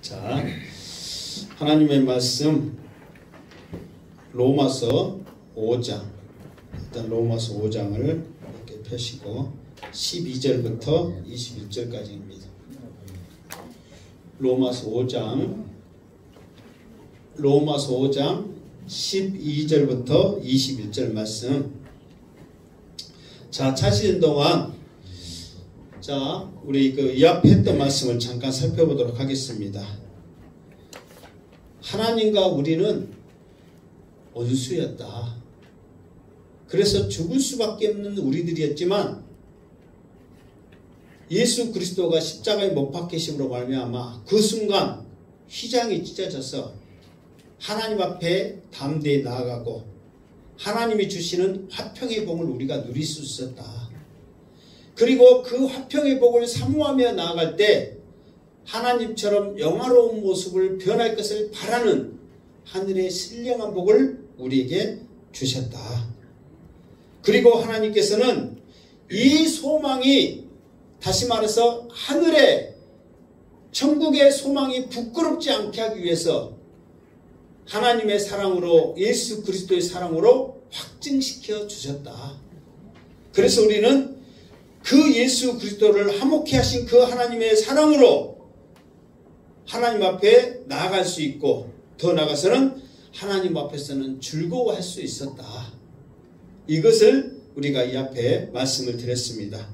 자, 하나님의 말씀 로마서 5장, 일단 로마서 5장을 이렇게 펴시고 12절부터 21절까지입니다. 로마서 5장 12절부터 21절 말씀. 자, 찾으신 동안 자, 우리 이 앞에 했던 말씀을 잠깐 살펴보도록 하겠습니다. 하나님과 우리는 원수였다. 그래서 죽을 수밖에 없는 우리들이었지만 예수 그리스도가 십자가에 못 박히심으로 말미암아 그 순간 휘장이 찢어져서 하나님 앞에 담대히 나아가고 하나님이 주시는 화평의 복을 우리가 누릴 수 있었다. 그리고 그 화평의 복을 사모하며 나아갈 때 하나님처럼 영화로운 모습을 변할 것을 바라는 하늘의 신령한 복을 우리에게 주셨다. 그리고 하나님께서는 이 소망이, 다시 말해서 하늘의 천국의 소망이 부끄럽지 않게 하기 위해서 하나님의 사랑으로, 예수 그리스도의 사랑으로 확증시켜 주셨다. 그래서 우리는 그 예수 그리스도를 화목케 하신 그 하나님의 사랑으로 하나님 앞에 나아갈 수 있고, 더 나아가서는 하나님 앞에서는 즐거워할 수 있었다. 이것을 우리가 이 앞에 말씀을 드렸습니다.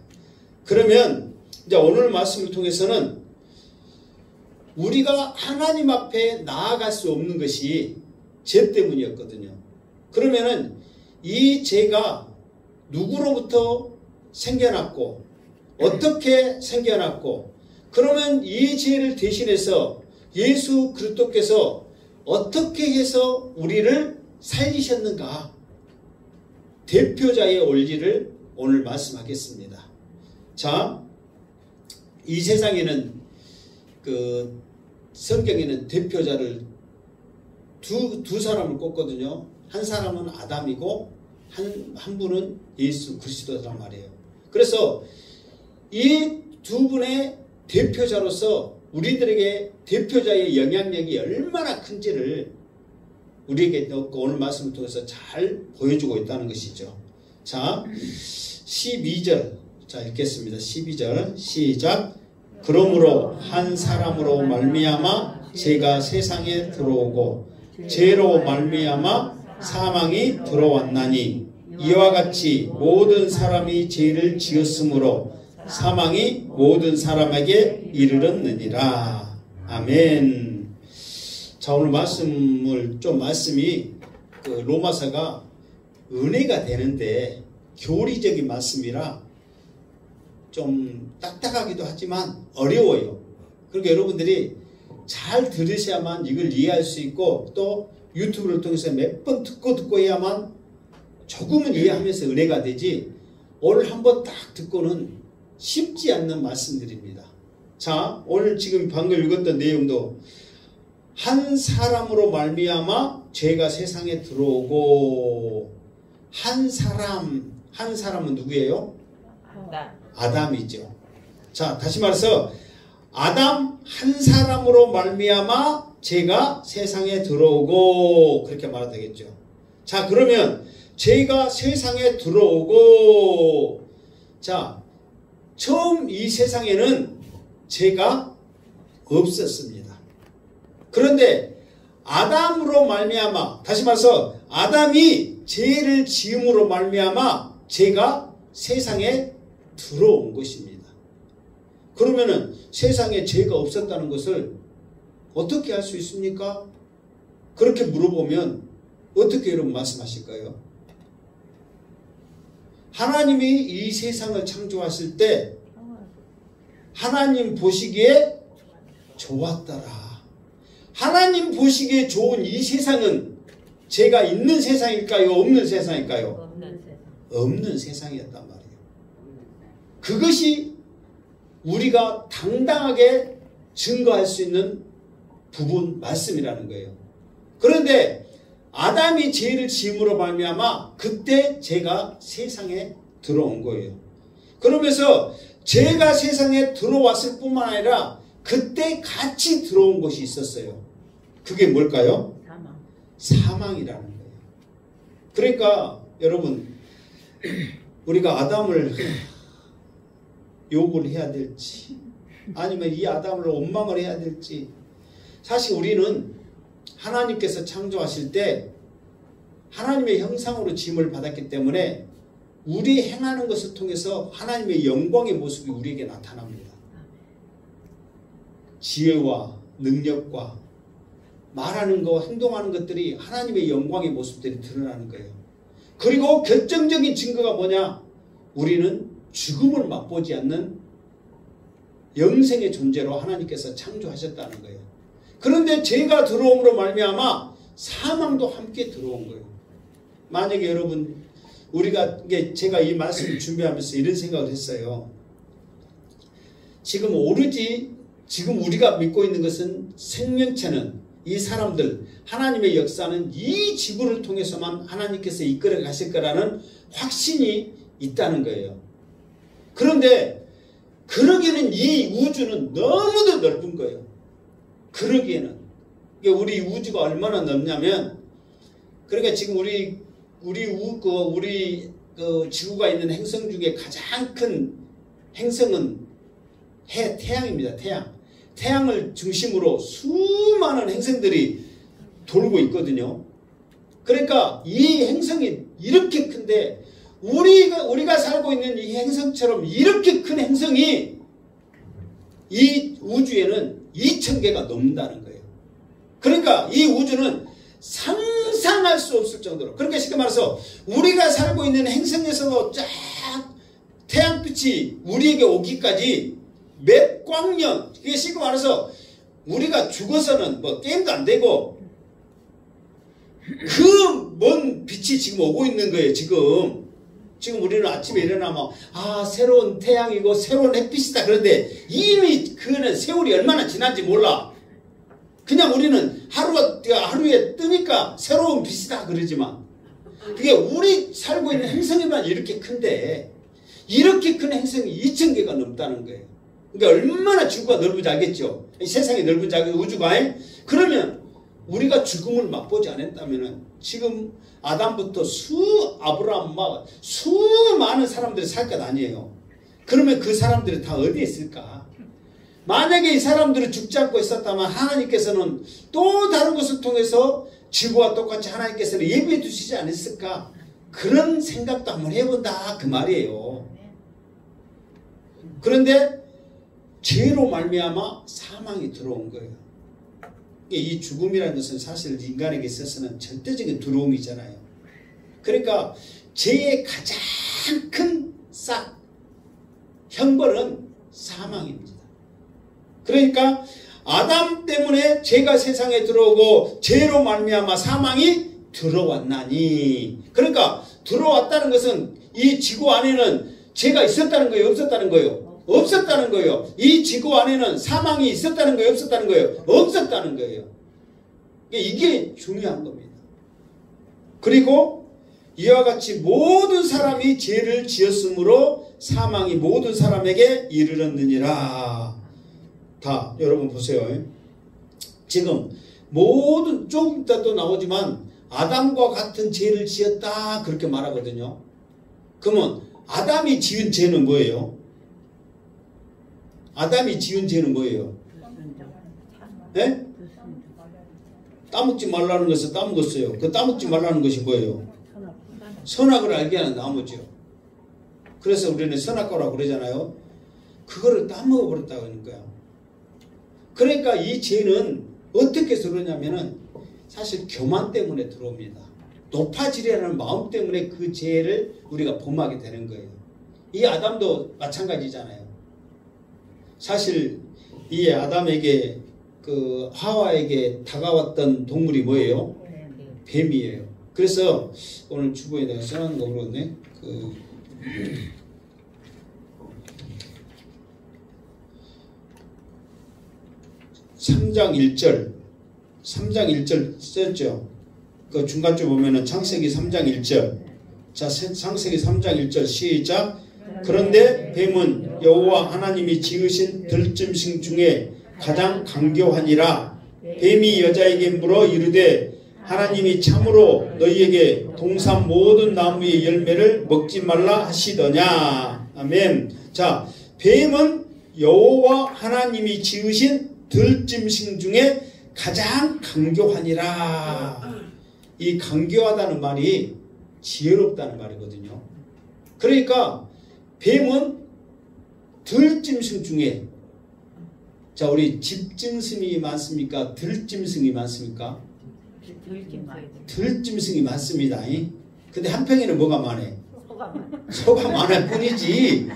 그러면 이제 오늘 말씀을 통해서는 우리가 하나님 앞에 나아갈 수 없는 것이 죄 때문이었거든요. 그러면은 이 죄가 누구로부터 생겨났고 어떻게 생겨났고, 그러면 이 죄를 대신해서 예수 그리스도께서 어떻게 해서 우리를 살리셨는가, 대표자의 원리를 오늘 말씀하겠습니다. 자, 이 세상에는 성경에는 대표자를 두 사람을 꼽거든요. 한 사람은 아담이고 한 분은 예수 그리스도란 말이에요. 그래서 이 두 분의 대표자로서 우리들에게 대표자의 영향력이 얼마나 큰지를 우리에게 오늘 말씀을 통해서 잘 보여주고 있다는 것이죠. 자, 12절. 자, 읽겠습니다. 12절 시작. 그러므로 한 사람으로 말미암아 죄가 세상에 들어오고 죄로 말미암아 사망이 들어왔나니 이와 같이 모든 사람이 죄를 지었으므로 사망이 모든 사람에게 이르렀느니라. 아멘. 자, 오늘 말씀이 로마서가 은혜가 되는데 교리적인 말씀이라 좀 딱딱하기도 하지만 어려워요. 그러니까 여러분들이 잘 들으셔야만 이걸 이해할 수 있고, 또 유튜브를 통해서 몇 번 듣고 해야만 조금은 이해하면서 은혜가 되지, 오늘 한번 딱 듣고는 쉽지 않는 말씀들입니다. 자, 오늘 지금 방금 읽었던 내용도 한 사람으로 말미암아 죄가 세상에 들어오고, 한 사람은 누구예요? 아담이죠. 자, 다시 말해서 아담 한 사람으로 말미암아 죄가 세상에 들어오고, 그렇게 말해도 되겠죠. 자, 그러면 죄가 세상에 들어오고, 자, 처음 이 세상에는 죄가 없었습니다. 그런데 아담으로 말미암아, 다시 말해서 아담이 죄를 지음으로 말미암아 죄가 세상에 들어온 것입니다. 그러면은 세상에 죄가 없었다는 것을 어떻게 알 수 있습니까? 그렇게 물어보면 어떻게 여러분 말씀하실까요? 하나님이 이 세상을 창조하실 때 하나님 보시기에 좋았더라. 하나님 보시기에 좋은 이 세상은 죄가 있는 세상일까요? 없는 세상일까요? 없는 세상이었단 말이에요. 그것이 우리가 당당하게 증거할 수 있는 부분 말씀이라는 거예요. 그런데 아담이 죄를 지음으로 말미암아 그때 죄가 세상에 들어온 거예요. 그러면서 죄가 세상에 들어왔을 뿐만 아니라 그때 같이 들어온 것이 있었어요. 그게 뭘까요? 사망이라는 거예요. 그러니까 여러분, 우리가 아담을 욕을 해야 될지 아니면 이 아담을 원망을 해야 될지, 사실 우리는 하나님께서 창조하실 때 하나님의 형상으로 지음을 받았기 때문에 우리 행하는 것을 통해서 하나님의 영광의 모습이 우리에게 나타납니다. 지혜와 능력과 말하는 거, 행동하는 것들이 하나님의 영광의 모습들이 드러나는 거예요. 그리고 결정적인 증거가 뭐냐? 우리는 죽음을 맛보지 않는 영생의 존재로 하나님께서 창조하셨다는 거예요. 그런데 죄가 들어옴으로 말미암아 사망도 함께 들어온 거예요. 만약에 여러분, 제가 이 말씀을 준비하면서 이런 생각을 했어요. 지금 우리가 믿고 있는 것은 생명체는, 이 사람들, 하나님의 역사는 이 지구를 통해서만 하나님께서 이끌어 가실 거라는 확신이 있다는 거예요. 그런데 그러기에는 이 우주는 너무도 넓은 거예요. 그러기에는 우리 우주가 얼마나 넓냐면, 그러니까 지금 우리 지구가 있는 행성 중에 가장 큰 행성은 태양입니다. 태양을 중심으로 수많은 행성들이 돌고 있거든요. 그러니까 이 행성이 이렇게 큰데 우리가 살고 있는 이 행성처럼 이렇게 큰 행성이 이 우주에는 2000개가 넘는다는 거예요. 그러니까 이 우주는 상상할 수 없을 정도로, 그러니까 쉽게 말해서 우리가 살고 있는 행성에서도 쫙 태양빛이 우리에게 오기까지 몇 광년, 이게 쉽게 말해서 우리가 죽어서는 뭐 게임도 안 되고 그 먼 빛이 지금 오고 있는 거예요. 지금 우리는 아침에 일어나면 새로운 태양이고 새로운 햇빛이다. 그런데 이미 그거는 세월이 얼마나 지난지 몰라. 그냥 우리는 하루에 뜨니까 새로운 빛이다 그러지만, 그게 우리 살고 있는 행성에만 이렇게 큰데 이렇게 큰 행성이 2000개가 넘다는 거예요. 그러니까 얼마나 지구가 넓은지 알겠죠? 이 세상이 넓은지 알겠죠? 우주가. 그러면 우리가 죽음을 맛보지 않았다면 지금 아담부터 아브라함 수많은 사람들이 살 것 아니에요. 그러면 그 사람들이 다 어디에 있을까? 만약에 이 사람들이 죽지 않고 있었다면 하나님께서는 또 다른 것을 통해서 지구와 똑같이 하나님께서는 예비해 두시지 않았을까? 그런 생각도 한번 해본다 그 말이에요. 그런데 죄로 말미암아 사망이 들어온 거예요. 이 죽음이라는 것은 사실 인간에게 있어서는 절대적인 두려움이잖아요. 그러니까 죄의 가장 큰 형벌은 사망입니다. 그러니까 아담 때문에 죄가 세상에 들어오고 죄로 말미암아 사망이 들어왔나니, 그러니까 들어왔다는 것은 이 지구 안에는 죄가 있었다는 거예요, 없었다는 거예요? 없었다는 거예요. 이 지구 안에는 사망이 있었다는 거예요, 없었다는 거예요? 없었다는 거예요. 이게 중요한 겁니다. 그리고 이와 같이 모든 사람이 죄를 지었으므로 사망이 모든 사람에게 이르렀느니라. 다 여러분 보세요. 지금 조금 이따 또 나오지만 아담과 같은 죄를 지었다 그렇게 말하거든요. 그러면 아담이 지은 죄는 뭐예요? 아담이 지은 죄는 뭐예요? 네? 따먹지 말라는 것을 따먹었어요. 그 따먹지 말라는 것이 뭐예요? 선악을 알게 하는 나무죠. 그래서 우리는 선악과라고 그러잖아요. 그거를 따먹어버렸다고 하는 거야. 그러니까 이 죄는 어떻게 들어오냐면은 사실 교만 때문에 들어옵니다. 높아지려는 마음 때문에 그 죄를 우리가 범하게 되는 거예요. 이 아담도 마찬가지잖아요. 사실 이 아담에게 그 하와에게 다가왔던 동물이 뭐예요? 뱀이에요. 그래서 오늘 주보에 내가 써놓은 거 그러네. 3장 1절 썼죠. 그 중간쯤 보면은 창세기 3장 1절. 자, 창세기 3장 1절 시작. 그런데 뱀은 여호와 하나님이 지으신 들짐승 중에 가장 강교하니라. 뱀이 여자에게 물어 이르되 하나님이 참으로 너희에게 동산 모든 나무의 열매를 먹지 말라 하시더냐. 아멘. 자, 뱀은 여호와 하나님이 지으신 들짐승 중에 가장 강교하니라. 이 강교하다는 말이 지혜롭다는 말이거든요. 그러니까 뱀은 들짐승 중에, 자, 우리 집짐승이 많습니까? 들짐승이 많습니까? 들짐승이 많습니다. 근데 한평에는 뭐가 많아요? 소가 많을 뿐이지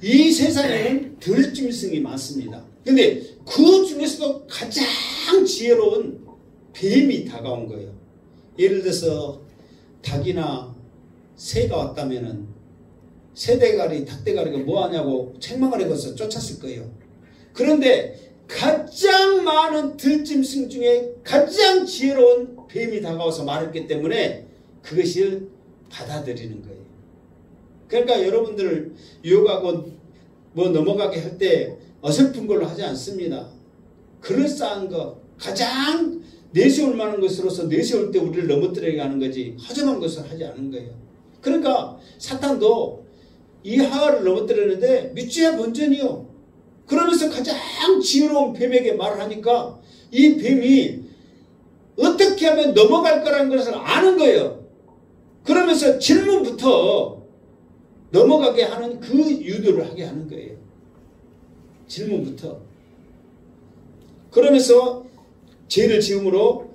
이 세상에는 들짐승이 많습니다. 근데 그 중에서도 가장 지혜로운 뱀이 다가온 거예요. 예를 들어서 닭이나 새가 왔다면은 새대가리, 닭대가리가 뭐하냐고 책망을 해서 쫓았을 거예요. 그런데 가장 많은 들짐승 중에 가장 지혜로운 뱀이 다가와서 말했기 때문에 그것을 받아들이는 거예요. 그러니까 여러분들 유혹하고 뭐 넘어가게 할 때 어설픈 걸로 하지 않습니다. 그럴싸한 거, 가장 내세울 만한 것으로서 내세울 때 우리를 넘어뜨리게 하는 거지 허전한 것을 하지 않은 거예요. 그러니까 사탄도 이 하와를 넘어뜨렸는데 믿지야 본전이요. 그러면서 가장 지혜로운 뱀에게 말을 하니까 이 뱀이 어떻게 하면 넘어갈 거라는 것을 아는 거예요. 그러면서 질문부터 넘어가게 하는 그 유도를 하게 하는 거예요. 질문부터. 그러면서 죄를 지음으로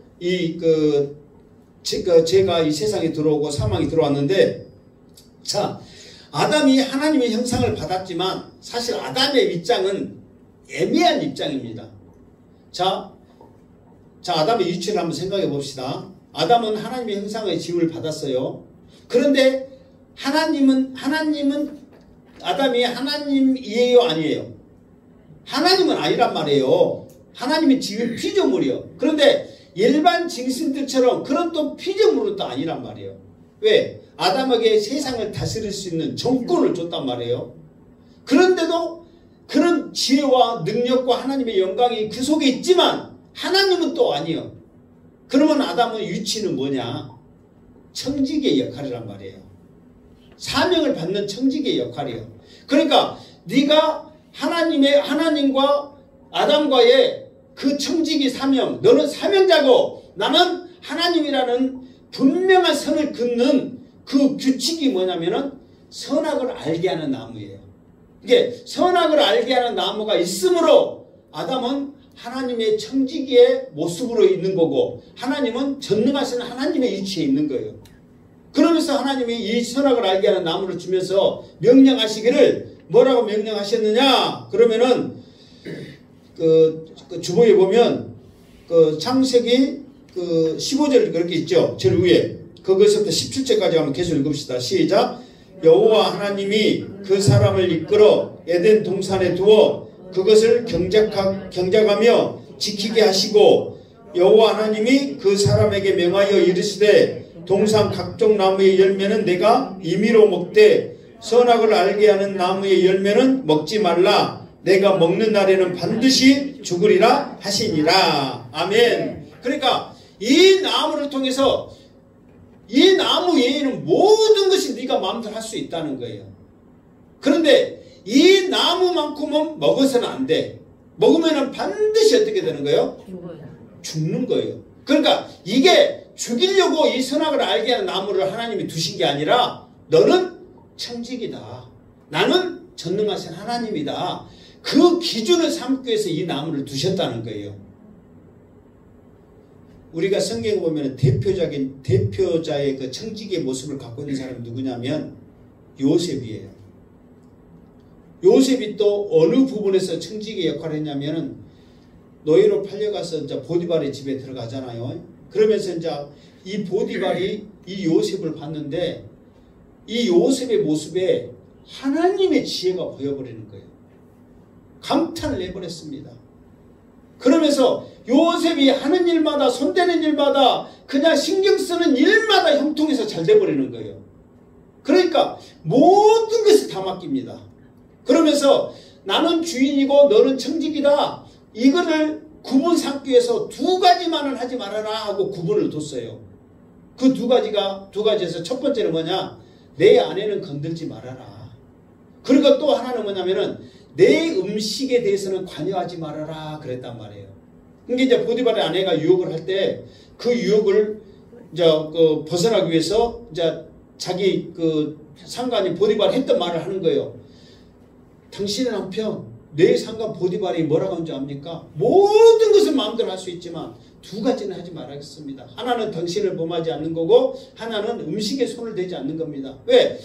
제가 이 세상에 들어오고 사망이 들어왔는데, 자, 아담이 하나님의 형상을 받았지만 사실 아담의 입장은 애매한 입장입니다. 자, 아담의 위치를 한번 생각해 봅시다. 아담은 하나님의 형상의 지음을 받았어요. 그런데 하나님은 아담이 하나님이에요, 아니에요? 하나님은 아니란 말이에요. 하나님이 지은 피조물이요. 그런데 일반 짐승들처럼 그런 또 피조물은 또 아니란 말이에요. 왜? 아담에게 세상을 다스릴 수 있는 정권을 줬단 말이에요. 그런데도 그런 지혜와 능력과 하나님의 영광이 그 속에 있지만 하나님은 또 아니에요. 그러면 아담의 위치는 뭐냐? 청지기의 역할이란 말이에요. 사명을 받는 청지기의 역할이에요. 그러니까 네가 하나님과 아담과의 그 청지기 사명, 너는 사명자고 나는 하나님이라는 분명한 선을 긋는 그 규칙이 뭐냐면은 선악을 알게 하는 나무예요. 이게 선악을 알게 하는 나무가 있으므로 아담은 하나님의 청지기의 모습으로 있는 거고 하나님은 전능하신 하나님의 위치에 있는 거예요. 그러면서 하나님이 이 선악을 알게 하는 나무를 주면서 명령하시기를 뭐라고 명령하셨느냐? 그러면은 그 주보에 보면 그 창세기 15절 그렇게 있죠. 제일 위에. 거기서부터 17절까지 한번 계속 읽읍시다. 시작. 여호와 하나님이 그 사람을 이끌어 에덴 동산에 두어 그것을 경작하며 지키게 하시고 여호와 하나님이 그 사람에게 명하여 이르시되 동산 각종 나무의 열매는 내가 임의로 먹되 선악을 알게 하는 나무의 열매는 먹지 말라. 내가 먹는 날에는 반드시 죽으리라 하시니라. 아멘. 그러니까 이 나무를 통해서 이 나무 외에는 모든 것이 네가 마음대로 할 수 있다는 거예요. 그런데 이 나무만큼은 먹어서는 안 돼. 먹으면 반드시 어떻게 되는 거예요? 죽는 거예요. 그러니까 이게 죽이려고 이 선악을 알게 하는 나무를 하나님이 두신 게 아니라 너는 청지기다. 나는 전능하신 하나님이다. 그 기준을 삼기 위해서 이 나무를 두셨다는 거예요. 우리가 성경에 보면 대표자의 그 청지기의 모습을 갖고 있는 사람이 누구냐면 요셉이에요. 요셉이 또 어느 부분에서 청지기의 역할을 했냐면은 노예로 팔려가서 이제 보디발의 집에 들어가잖아요. 그러면서 이제 이 보디발이 이 요셉을 봤는데 이 요셉의 모습에 하나님의 지혜가 보여버리는 거예요. 감탄을 내버렸습니다. 그러면서 요셉이 하는 일마다 손대는 일마다 그냥 신경 쓰는 일마다 형통해서 잘 돼버리는 거예요. 그러니까 모든 것을 다 맡깁니다. 그러면서 나는 주인이고 너는 청지기다. 이거를 구분 삼기 위해서 두 가지만은 하지 말아라 하고 구분을 뒀어요. 그 두 가지에서 첫 번째는 뭐냐? 내 아내는 건들지 말아라. 그리고 또 하나는 뭐냐면은 내 음식에 대해서는 관여하지 말아라 그랬단 말이에요. 그러니까 이제 보디발의 아내가 유혹을 할 때 그 유혹을 이제 벗어나기 위해서 이제 자기 상관이 보디발이 했던 말을 하는 거예요. 당신의 남편, 내 상관 보디발이 뭐라고 하는지 압니까? 모든 것을 마음대로 할 수 있지만 두 가지는 하지 말아야겠습니다. 하나는 당신을 범하지 않는 거고 하나는 음식에 손을 대지 않는 겁니다. 왜?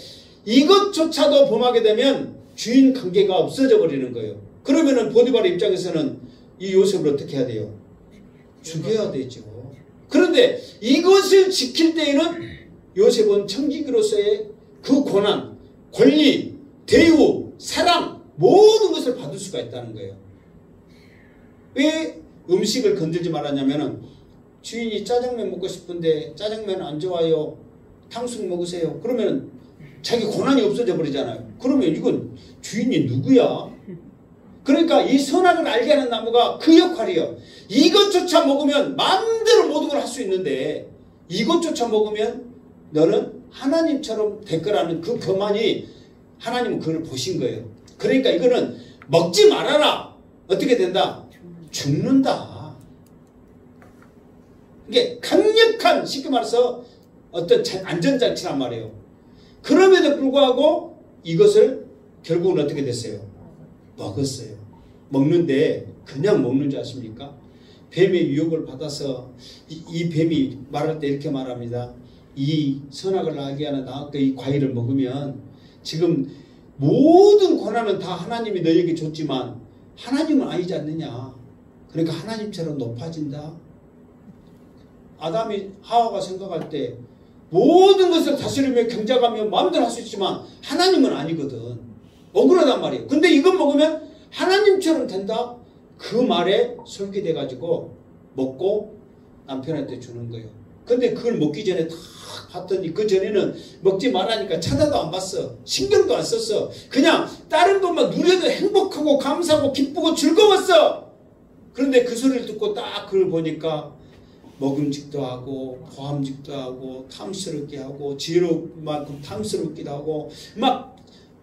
이것조차도 범하게 되면 주인 관계가 없어져 버리는 거예요. 그러면은 보디발의 입장에서는 이 요셉을 어떻게 해야 돼요? 죽여야 되죠. 그런데 이것을 지킬 때에는 요셉은 청지기로서의 그 권한, 권리, 대우, 사랑 모든 것을 받을 수가 있다는 거예요. 왜 음식을 건들지 말았냐면은 주인이 짜장면 먹고 싶은데 짜장면 안 좋아요. 탕수육 먹으세요. 그러면 자기 권한이 없어져 버리잖아요. 그러면 이건 주인이 누구야? 그러니까 이 선악을 알게 하는 나무가 그 역할이에요. 이것조차 먹으면 마음대로 모든 걸 할 수 있는데 이것조차 먹으면 너는 하나님처럼 될 거라는 그 교만이 하나님은 그걸 보신 거예요. 그러니까 이거는 먹지 말아라. 어떻게 된다? 죽는다. 이게 강력한, 쉽게 말해서 어떤 안전장치란 말이에요. 그럼에도 불구하고 이것을 결국은 어떻게 됐어요? 먹었어요. 먹는데 그냥 먹는 줄 아십니까? 뱀의 유혹을 받아서 이 뱀이 말할 때 이렇게 말합니다. 이 선악을 알게 하는 이 과일을 먹으면 지금 모든 권한은 다 하나님이 너에게 줬지만 하나님은 아니지 않느냐. 그러니까 하나님처럼 높아진다. 아담이 하와가 생각할 때 모든 것을 다스리며 경작하며 마음대로 할 수 있지만 하나님은 아니거든. 억울하단 말이에요. 근데 이것 먹으면 하나님처럼 된다. 그 말에 설계돼 가지고 먹고 남편한테 주는 거예요. 근데 그걸 먹기 전에 다 봤더니 그 전에는 먹지 말라니까 쳐다도 안 봤어. 신경도 안 썼어. 그냥 다른 것만 누려도 행복하고 감사하고 기쁘고 즐거웠어. 그런데 그 소리를 듣고 딱 그걸 보니까 먹음직도 하고 보함직도 하고 탐스럽게 하고 지혜로만큼 탐스럽기도 하고 막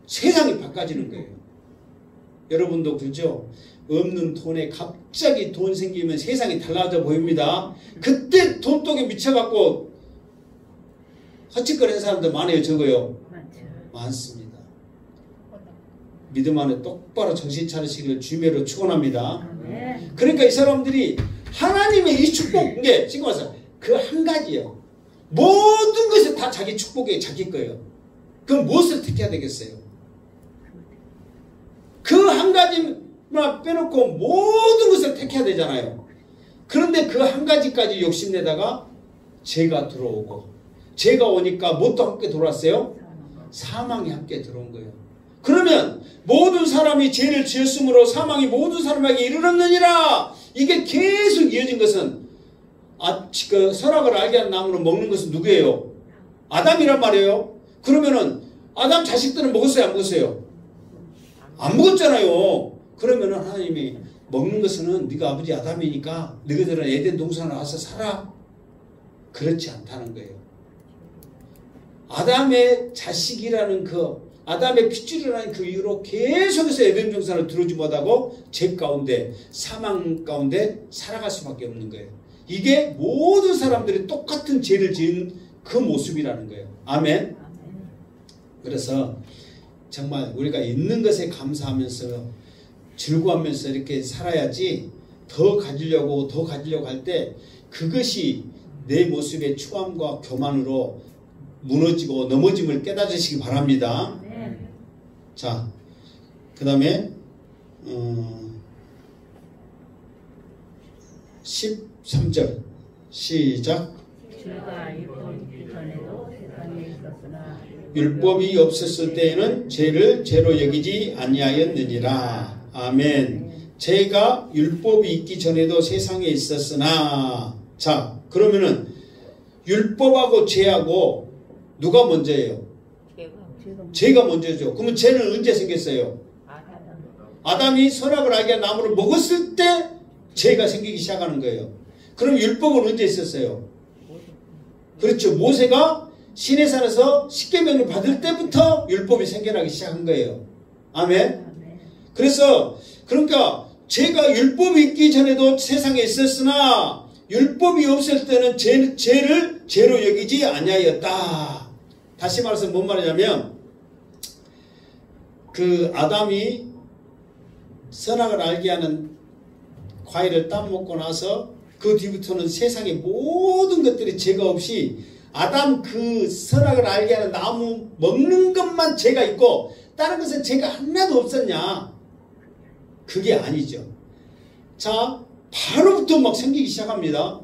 세상이 바꿔지는 거예요. 여러분도 그죠? 없는 돈에 갑자기 돈 생기면 세상이 달라져 보입니다. 그때 돈독에 미쳐갖고 헛짓거리는 사람들 많아요, 적어요? 많습니다. 믿음 안에 똑바로 정신 차리시기를 주님으로 축원합니다. 그러니까 이 사람들이 하나님의 이 축복, 이게 지금 와서 그 한 가지요. 모든 것이 다 자기 축복에 자기 거예요. 그럼 무엇을 택해야 되겠어요? 그 한 가지만 빼놓고 모든 것을 택해야 되잖아요. 그런데 그 한 가지까지 욕심내다가 죄가 들어오고, 죄가 오니까 뭣도 함께 들어왔어요? 사망이 함께 들어온 거예요. 그러면 모든 사람이 죄를 지었으므로 사망이 모든 사람에게 이르렀느니라. 이게 계속 이어진 것은 그 선악을 알게 하는 나무를 먹는 것은 누구예요? 아담이란 말이에요. 그러면은 아담 자식들은 먹었어요, 안 먹었어요? 안 먹었잖아요. 그러면은 하나님이 먹는 것은 네가 아버지 아담이니까 너희들은 에덴 동산에 와서 살아. 그렇지 않다는 거예요. 아담의 자식이라는 아담의 핏줄이라는 그 이유로 계속해서 에덴 동산을 들어오지 못하고 죄 가운데 사망 가운데 살아갈 수밖에 없는 거예요. 이게 모든 사람들이 똑같은 죄를 지은 그 모습이라는 거예요. 아멘. 그래서 정말 우리가 있는 것에 감사하면서 즐거워하면서 이렇게 살아야지 더 가지려고 할 때 그것이 내 모습의 추함과 교만으로 무너지고 넘어짐을 깨달으시기 바랍니다. 자, 그 다음에 13절 시작. 율법이 없었을 때에는 죄를 죄로 여기지 아니하였느니라. 아멘. 죄가 율법이 있기 전에도 세상에 있었으나. 자, 그러면은 율법하고 죄하고 누가 먼저예요? 죄가 먼저죠. 그러면 죄는 언제 생겼어요? 아담이 선악을 알게 한 나무를 먹었을 때 죄가 생기기 시작하는 거예요. 그럼 율법은 언제 있었어요? 그렇죠. 모세가 시내산에서 십계명을 받을 때부터 율법이 생겨나기 시작한 거예요. 아멘. 그래서 그러니까 죄가 율법이 있기 전에도 세상에 있었으나 율법이 없을 때는 죄를 죄로 여기지 아니하였다. 다시 말해서 뭔 말이냐면 그 아담이 선악을 알게 하는 과일을 따먹고 나서 그 뒤부터는 세상의 모든 것들이 죄가 없이 아담 그 선악을 알게 하는 나무 먹는 것만 죄가 있고 다른 것은 죄가 하나도 없었냐? 그게 아니죠. 자, 바로부터 막 생기기 시작합니다.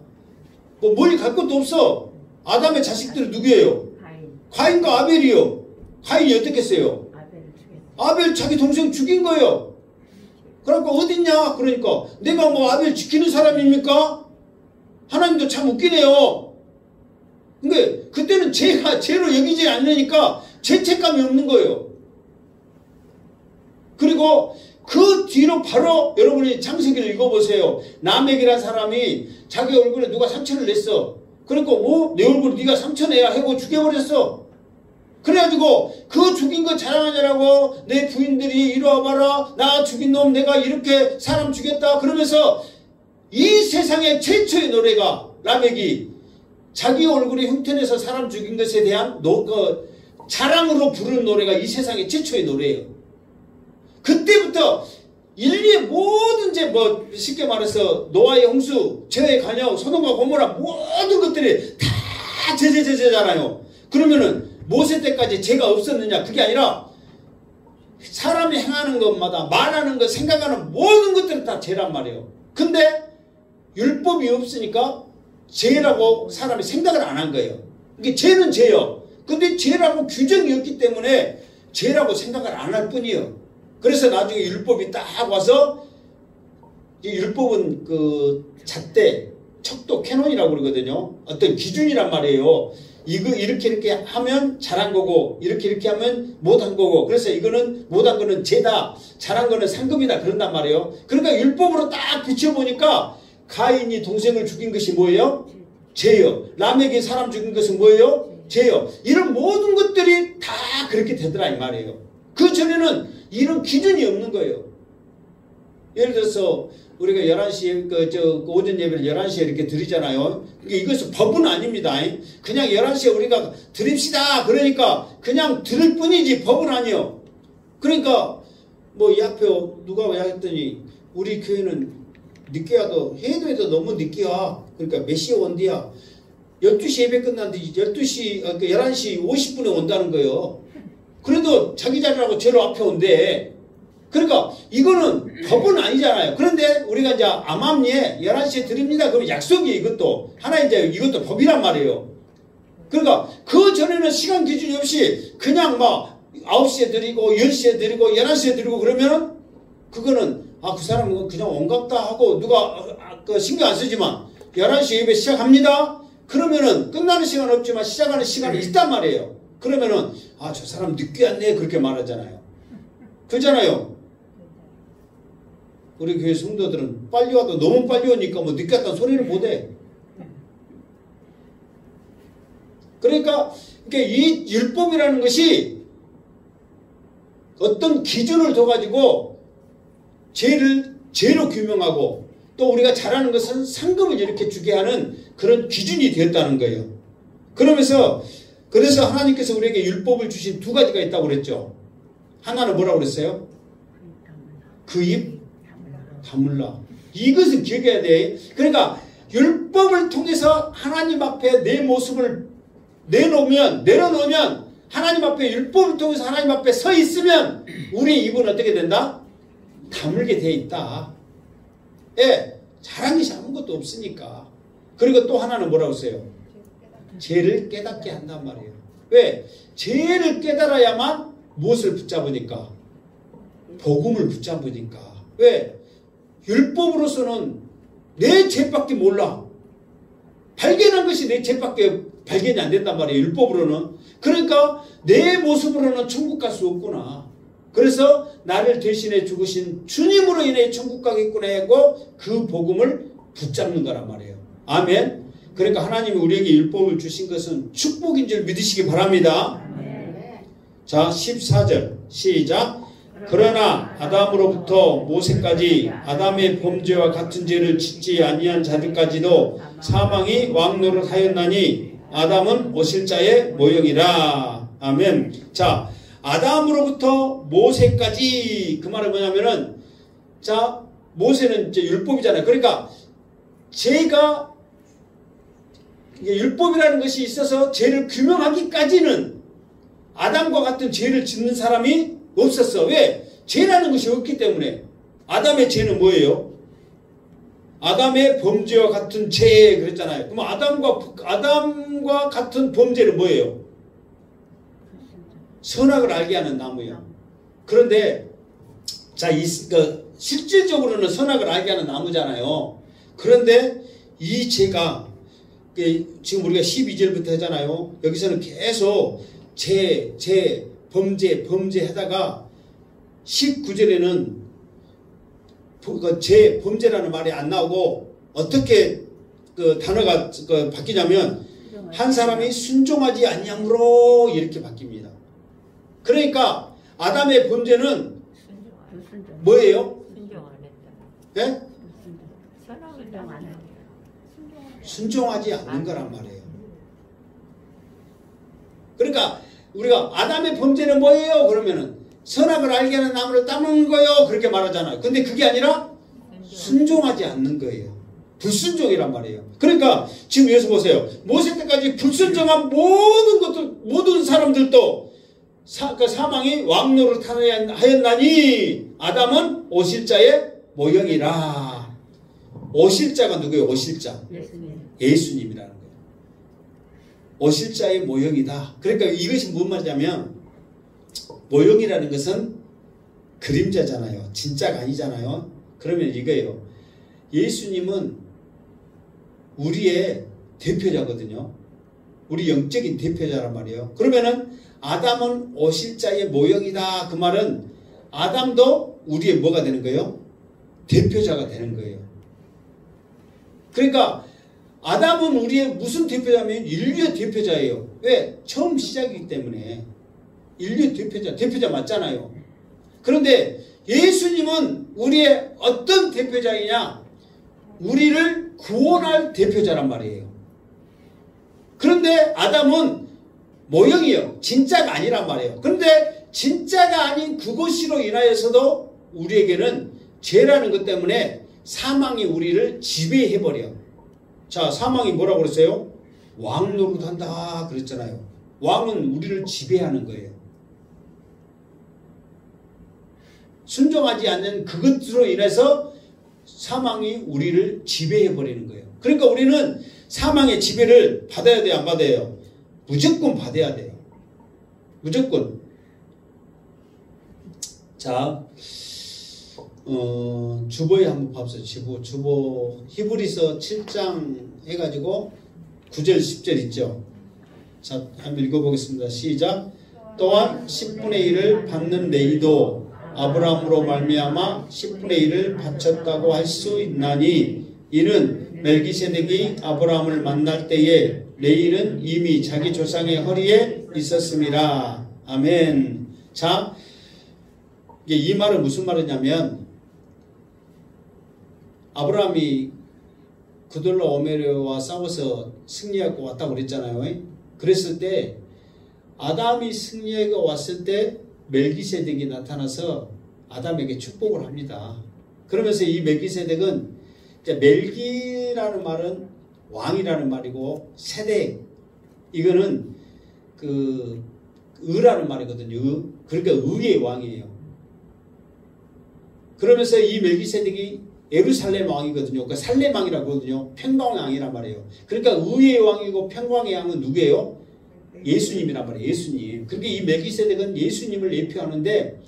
뭐 멀리 갈 것도 없어. 아담의 자식들은 누구예요? 가인과 아벨이요. 가인이 어떻게 했어요? 아벨 자기 동생 죽인 거예요. 그러니까 어딨냐? 그러니까 내가 뭐 아벨 지키는 사람입니까? 하나님도 참 웃기네요. 근데 그때는 죄가 죄로 여기지 않으니까 죄책감이 없는 거예요. 그리고 그 뒤로 바로 여러분이 창세기를 읽어보세요. 라멕이라는 사람이 자기 얼굴에 누가 상처를 냈어. 그러니까 내 얼굴에 네가 상처 내야 하고 죽여버렸어. 그래가지고 그 죽인 거 자랑하냐라고 내 부인들이 이리 와봐라. 나 죽인 놈 내가 이렇게 사람 죽였다. 그러면서 이 세상의 최초의 노래가 라멕이 자기 얼굴이 흉터내서 사람 죽인 것에 대한 자랑으로 부르는 노래가 이 세상의 최초의 노래예요. 그때부터 인류의 모든 죄, 뭐 쉽게 말해서 노아의 홍수, 죄의 간역, 소돔과 고모라 모든 것들이 다 죄잖아요. 그러면은 모세 때까지 죄가 없었느냐? 그게 아니라 사람이 행하는 것마다 말하는 것, 생각하는 모든 것들은 다 죄란 말이에요. 근데 율법이 없으니까 죄라고 사람이 생각을 안 한 거예요. 이게 죄는 죄요. 근데 죄라고 규정이 없기 때문에 죄라고 생각을 안 할 뿐이에요. 그래서 나중에 율법이 딱 와서 이 율법은 그 잣대, 척도, 캐논이라고 그러거든요. 어떤 기준이란 말이에요. 이거 이렇게 하면 잘한 거고 이렇게 하면 못한 거고 그래서 이거는 못한 거는 죄다 잘한 거는 상급이다 그런단 말이에요. 그러니까 율법으로 딱 비춰보니까 가인이 동생을 죽인 것이 뭐예요? 죄요. 라멕이 사람 죽인 것은 뭐예요? 죄요. 이런 모든 것들이 다 그렇게 되더라 이 말이에요. 그 전에는 이런 기준이 없는 거예요. 예를 들어서 우리가 11시에 오전 예배를 11시에 이렇게 드리잖아요. 이것은 법은 아닙니다. 그냥 11시에 우리가 드립시다. 그러니까 그냥 들을 뿐이지 법은 아니에요. 그러니까 뭐 이 앞에 누가 와 했더니 우리 교회는 늦게 와도 해도 너무 늦게 와. 그러니까 몇 시에 온대야. 12시 예배 끝났는데 11시 50분에 온다는 거예요. 그래도 자기 자리라고 제로 앞에 온대. 그러니까 이거는 법은 아니잖아요. 그런데 우리가 이제 암암리에 11시에 드립니다. 그러면 약속이에요. 이것도. 하나 이제 이것도 법이란 말이에요. 그러니까 그 전에는 시간 기준이 없이 그냥 막 9시에 드리고 10시에 드리고 11시에 드리고 그러면 그거는 그 사람은 그냥 온갑다 하고 누가 신경 안 쓰지만 11시 예배 시작합니다. 그러면은 끝나는 시간 없지만 시작하는 시간이 있단 말이에요. 그러면은 저 사람 늦게 왔네 그렇게 말하잖아요. 그렇잖아요. 우리 교회 성도들은 빨리 와도 너무 빨리 오니까 뭐 늦게 왔다는 소리를 못해. 그러니까 이 율법이라는 것이 어떤 기준을 둬가지고 죄를 죄로 규명하고 또 우리가 잘하는 것은 상급을 이렇게 주게 하는 그런 기준이 되었다는 거예요. 그래서 하나님께서 우리에게 율법을 주신 두 가지가 있다고 그랬죠. 하나는 뭐라고 그랬어요? 그 입 다물라. 이것은 기억해야 돼. 그러니까 율법을 통해서 하나님 앞에 내 모습을 내놓으면 하나님 앞에 율법을 통해서 하나님 앞에 서 있으면 우리 입은 어떻게 된다? 다물게 돼 있다. 잘한 것이 아무것도 없으니까. 그리고 또 하나는 뭐라고 했어요? 죄를 깨닫게 한단 말이에요. 왜? 죄를 깨달아야만 무엇을 붙잡으니까? 복음을 붙잡으니까. 왜? 율법으로서는 내 죄밖에 몰라. 발견한 것이 내 죄밖에 발견이 안 된단 말이에요. 율법으로는. 그러니까 내 모습으로는 천국 갈 수 없구나. 그래서 나를 대신해 죽으신 주님으로 인해 천국 가겠구나 하고 그 복음을 붙잡는 거란 말이에요. 아멘. 그러니까 하나님이 우리에게 율법을 주신 것은 축복인 줄 믿으시기 바랍니다. 자, 14절 시작. 그러나 아담으로부터 모세까지 아담의 범죄와 같은 죄를 짓지 아니한 자들까지도 사망이 왕노릇하였나니 아담은 오실자의 모형이라. 아멘. 자, 아담으로부터 모세까지, 그 말은 뭐냐면은, 자, 모세는 이제 율법이잖아요. 그러니까 죄가, 율법이라는 것이 있어서 죄를 규명하기까지는 아담과 같은 죄를 짓는 사람이 없었어. 왜? 죄라는 것이 없기 때문에. 아담의 죄는 뭐예요? 아담의 범죄와 같은 죄 그랬잖아요. 그럼 아담과 같은 범죄는 뭐예요? 선악을 알게 하는 나무예요. 그런데 자, 실질적으로는 선악을 알게 하는 나무잖아요. 그런데 이 죄가 지금 우리가 12절부터 하잖아요. 여기서는 계속 범죄 하다가 19절에는 범죄라는 말이 안 나오고 어떻게 그 단어가 바뀌냐면 한 사람이 순종하지 않냐므로 이렇게 바뀝니다. 그러니까 아담의 범죄는 뭐예요? 네? 순종하지 않는 거란 말이에요. 그러니까 우리가 아담의 범죄는 뭐예요? 그러면은 선악을 알게 하는 나무를 따먹는 거예요. 그렇게 말하잖아요. 근데 그게 아니라 순종하지 않는 거예요. 불순종이란 말이에요. 그러니까 지금 여기서 보세요. 모세 때까지 불순종한 모든 사람들도 사망이 왕노릇 하였나니 아담은 오실자의 모형이라. 오실자가 누구예요? 오실자. 예수님이라는 거예요. 오실자의 모형이다. 그러니까 이것이 무슨 말이냐면 모형이라는 것은 그림자잖아요. 진짜가 아니잖아요. 그러면 이거예요. 예수님은 우리의 대표자거든요. 우리 영적인 대표자란 말이에요. 그러면은 아담은 오실자의 모형이다. 그 말은 아담도 우리의 뭐가 되는 거예요? 대표자가 되는 거예요. 그러니까 아담은 우리의 무슨 대표자면 인류의 대표자예요. 왜? 처음 시작이기 때문에. 인류의 대표자 맞잖아요. 그런데 예수님은 우리의 어떤 대표자이냐? 우리를 구원할 대표자란 말이에요. 그런데 아담은 모형이에요. 진짜가 아니란 말이에요. 그런데 진짜가 아닌 그것으로 인하여서도 우리에게는 죄라는 것 때문에 사망이 우리를 지배해버려. 자, 사망이 뭐라고 그랬어요? 왕 노릇한다 그랬잖아요. 왕은 우리를 지배하는 거예요. 순종하지 않는 그것으로 인해서 사망이 우리를 지배해버리는 거예요. 그러니까 우리는 사망의 지배를 받아야 돼요? 안 받아요? 무조건 받아야 돼요. 무조건. 자, 주보에 한번 봅시다. 주보 히브리서 7장 해가지고 9절 10절 있죠. 자, 한번 읽어보겠습니다. 시작. 또한 10분의 1을 받는 레위도 아브라함으로 말미암아 10분의 1을 바쳤다고 할 수 있나니 이는 멜기세덱이 아브라함을 만날 때에 레위는 이미 자기 조상의 허리에 있었습니다. 아멘. 자, 이 말은 무슨 말이냐면 아브라함이 그돌라 오메르와 싸워서 승리하고 왔다고 그랬잖아요. 그랬을 때 아담이 승리하고 왔을 때 멜기세덱이 나타나서 아담에게 축복을 합니다. 그러면서 이 멜기세덱은 멜기라는 말은 왕이라는 말이고 세덱 이거는 그 의라는 말이거든요. 그러니까 의의 왕이에요. 그러면서 이 멜기세덱이 예루살렘 왕이거든요. 그러니까 살렘 왕이라고 그러거든요. 평강 왕이란 말이에요. 그러니까 의의 왕이고 평강의 왕은 누구예요? 예수님이란 말이에요. 예수님. 그러니까 이 멜기세덱은 예수님을 예표하는데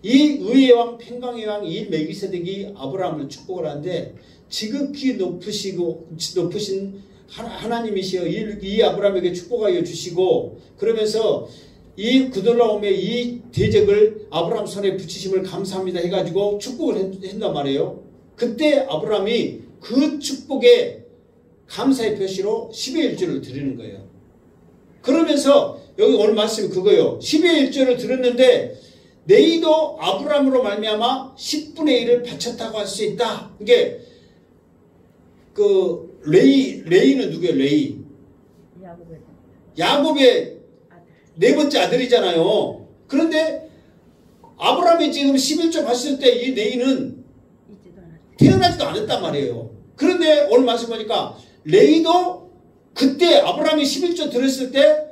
이 의의 왕, 평강의 왕, 이 멜기세덱이 아브라함을 축복을 하는데 지극히 높으신 하나님이시여 이 아브라함에게 축복하여 주시고 그러면서 이 그돌라오메 이 대적을 아브라함 손에 붙이심을 감사합니다 해가지고 축복을 한단 말이에요. 그때 아브라함이 그 축복에 감사의 표시로 10의 1조를 드리는 거예요. 그러면서 여기 오늘 말씀이 그거예요. 10의 1조를 드렸는데 너희도 아브라함으로 말미암아 10분의 1을 바쳤다고 할 수 있다. 이게 그 레이는 누구예요? 레이. 야곱의 네 번째 아들이잖아요. 그런데 아브라함이 지금 11조 봤을 때 이 레이는 태어나지도 않았단 말이에요. 그런데 오늘 말씀 보니까 레이도 그때 아브라함이 11조 들었을 때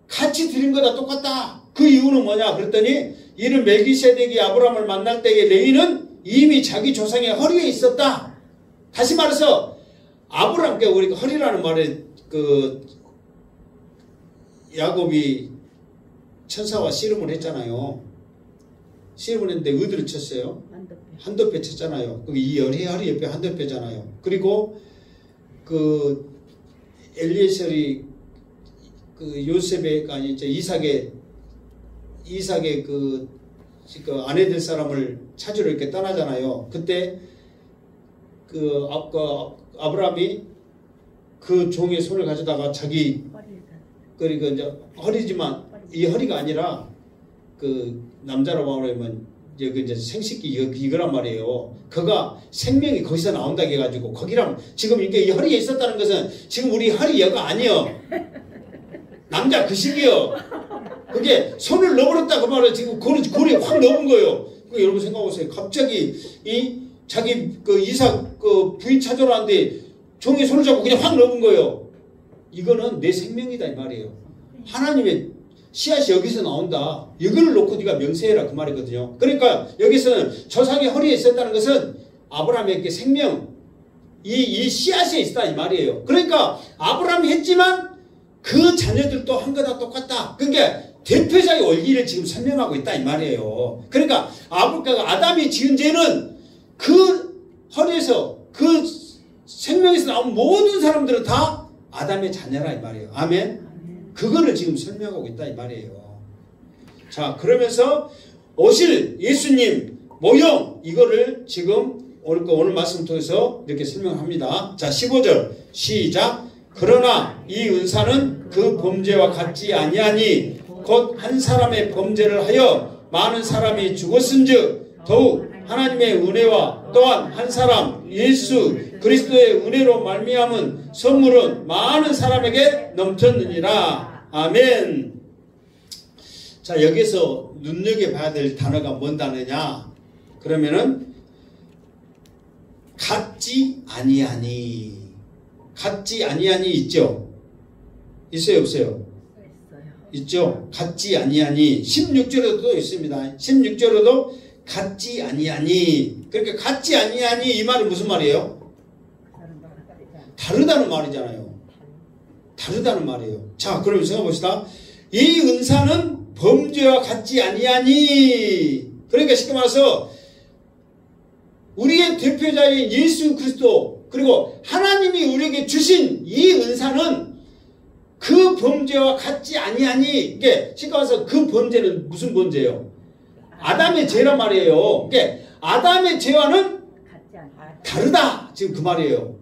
같이 드린 거다 똑같다. 그 이유는 뭐냐 그랬더니 이는 멜기세덱이 아브라함을 만날 때에 레이는 이미 자기 조상의 허리에 있었다. 다시 말해서 아브라함께 우리가 허리라는 말에 그 야곱이 천사와 씨름을 했잖아요. 씨름을 했는데 어디를 쳤어요? 한도뼈 쳤잖아요. 이 허리 옆에 한도뼈잖아요. 그리고 그 엘리에셀이 그 요셉의 아니 이삭의 그 아내 될 사람을 찾으러 이렇게 떠나잖아요. 그때 그 아브라함이 그 종의 손을 가져다가 자기 그리고 이제 허리지만 이 허리가 아니라 그 남자라고 하면 이제 생식기 이거란 말이에요. 그가 생명이 거기서 나온다 해가지고 거기랑 지금 이게 이 허리에 있었다는 것은 지금 우리 허리 여가 아니요. 남자 그 시기요. 그게 손을 넣어버렸다 그 말은 지금 고리에 확 넣은 거예요. 그 여러분 생각해보세요. 갑자기 이 자기 그 이삭 그 부인 찾으러 왔는데 종이 손을 잡고 그냥 확 넣은 거예요. 이거는 내 생명이다 이 말이에요. 하나님의 씨앗이 여기서 나온다. 이거를 놓고 네가 명세해라 그 말이거든요. 그러니까 여기서는 조상의 허리에 있었다는 것은 아브라함에게 생명 이 씨앗에 있다 이 말이에요. 그러니까 아브라함이 했지만 그 자녀들도 한 거다 똑같다. 그러니까 대표자의 원리를 지금 설명하고 있다 이 말이에요. 그러니까 아담이 지은 죄는 그 허리에서 그 생명에서 나온 모든 사람들은 다 아담의 자녀라 이 말이에요. 아멘. 그거를 지금 설명하고 있다 이 말이에요. 자, 그러면서 오실 예수님 모형 이거를 지금 오늘 말씀 통해서 이렇게 설명합니다. 자, 15절 시작. 그러나 이 은사는 그 범죄와 같지 아니하니 곧 한 사람의 범죄를 하여 많은 사람이 죽었은즉 더욱 하나님의 은혜와 또한 한 사람 예수 그리스도의 은혜로 말미암은 선물은 많은 사람에게 넘쳤느니라. 아멘. 자, 여기서 눈여겨봐야 될 단어가 뭔 단어냐? 그러면은 같지 아니하니. 같지 아니하니 있죠? 있어요 없어요? 있죠? 같지 아니하니. 16절에도 있습니다. 16절에도 같지 아니하니. 그러니까 같지 아니하니 이 말은 무슨 말이에요? 다르다는 말이잖아요. 다르다는 말이에요. 자, 그럼 생각해봅시다. 이 은사는 범죄와 같지 아니하니. 그러니까 쉽게 말해서 우리의 대표자인 예수 그리스도 그리고 하나님이 우리에게 주신 이 은사는 그 범죄와 같지 아니하니. 이게 쉽게 말해서 그 범죄는 무슨 범죄예요? 아담의 죄란 말이에요. 이게 아담의 죄와는 다르다. 지금 그 말이에요.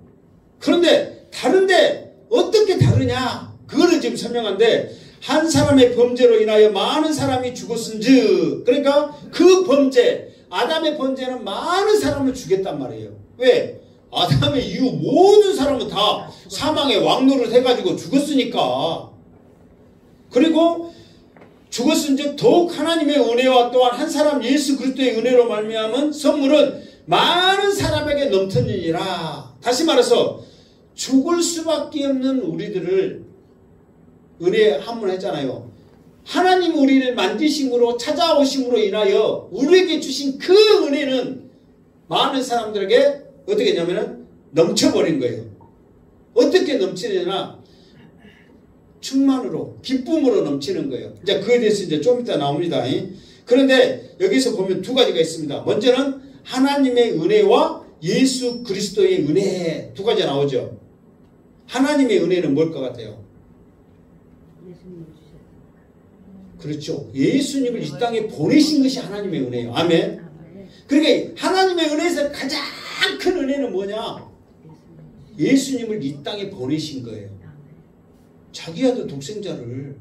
그런데 다른데 어떻게 다르냐? 그거를 지금 설명하는데 한 사람의 범죄로 인하여 많은 사람이 죽었은즉 그러니까 그 범죄 아담의 범죄는 많은 사람을 죽였단 말이에요. 왜? 아담의 이후 모든 사람은 다 사망의 왕노를 해가지고 죽었으니까. 그리고 죽었은즉 더욱 하나님의 은혜와 또한 한 사람 예수 그리스도의 은혜로 말미암은 선물은 많은 사람에게 넘쳤느니라. 다시 말해서 죽을 수밖에 없는 우리들을 은혜 한번 했잖아요. 하나님 우리를 만드심으로 찾아오심으로 인하여 우리에게 주신 그 은혜는 많은 사람들에게 어떻게 했냐면 넘쳐버린 거예요. 어떻게 넘치느냐? 충만으로 기쁨으로 넘치는 거예요. 이제 그에 대해서 이제 좀 이따 나옵니다. 그런데 여기서 보면 두 가지가 있습니다. 먼저는 하나님의 은혜와 예수 그리스도의 은혜 두 가지가 나오죠. 하나님의 은혜는 뭘 것 같아요? 그렇죠. 예수님을 이 땅에 보내신 것이 하나님의 은혜예요. 아멘. 그러니까 하나님의 은혜에서 가장 큰 은혜는 뭐냐? 예수님을 이 땅에 보내신 거예요. 자기 아들 독생자를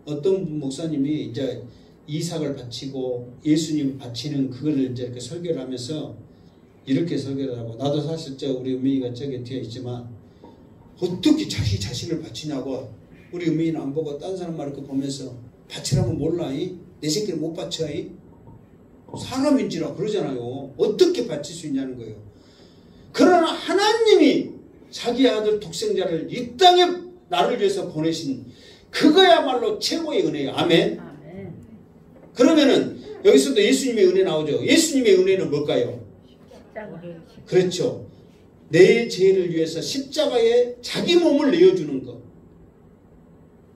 어떤 목사님이 이제 이삭을 바치고 예수님 바치는 그거를 이제 이렇게 설교를 하면서 이렇게 설교를 하고, 나도 사실 우리 은민이가 저기 뒤에 있지만 어떻게 자기 자신을 바치냐고, 우리 은민이는 안 보고 딴 사람 말 보면서 바치라면 몰라, 내 새끼를 못 바쳐, 사람인지라 그러잖아요. 어떻게 바칠 수 있냐는 거예요. 그러나 하나님이 자기 아들 독생자를 이 땅에 나를 위해서 보내신 그거야말로 최고의 은혜예요. 아멘. 아멘. 그러면은 여기서도 예수님의 은혜 나오죠. 예수님의 은혜는 뭘까요? 그렇죠. 내 죄를 위해서 십자가에 자기 몸을 내어주는 것.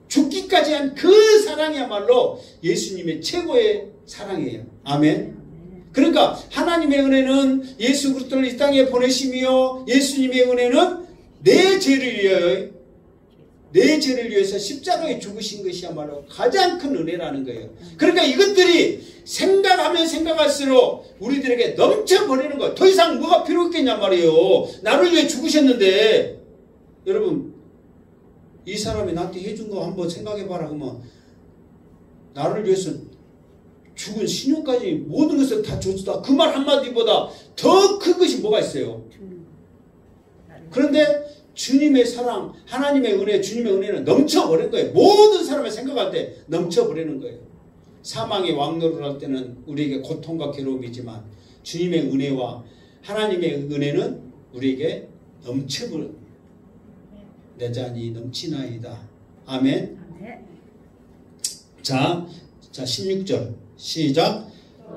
죽기까지 한 그 사랑이야말로 예수님의 최고의 사랑이에요. 아멘. 그러니까 하나님의 은혜는 예수 그리스도를 이 땅에 보내시며, 예수님의 은혜는 내 죄를 위해서 십자가에 죽으신 것이야말로 가장 큰 은혜라는 거예요. 그러니까 이것들이 생각하면 생각할수록 우리들에게 넘쳐버리는 거예요. 더 이상 뭐가 필요 없겠냐 말이에요. 나를 위해 죽으셨는데, 여러분 이 사람이 나한테 해준 거 한번 생각해봐라. 그러면 나를 위해서 죽은 신용까지 모든 것을 다 줬다. 그 말 한마디보다 더 큰 것이 뭐가 있어요? 그런데 주님의 사랑, 하나님의 은혜, 주님의 은혜는 넘쳐버린 거예요. 모든 사람이 생각할 때 넘쳐버리는 거예요. 사망의 왕노를 할 때는 우리에게 고통과 괴로움이지만 주님의 은혜와 하나님의 은혜는 우리에게 넘쳐버려. 내 잔이 넘치나이다. 아멘. 자 16절 시작.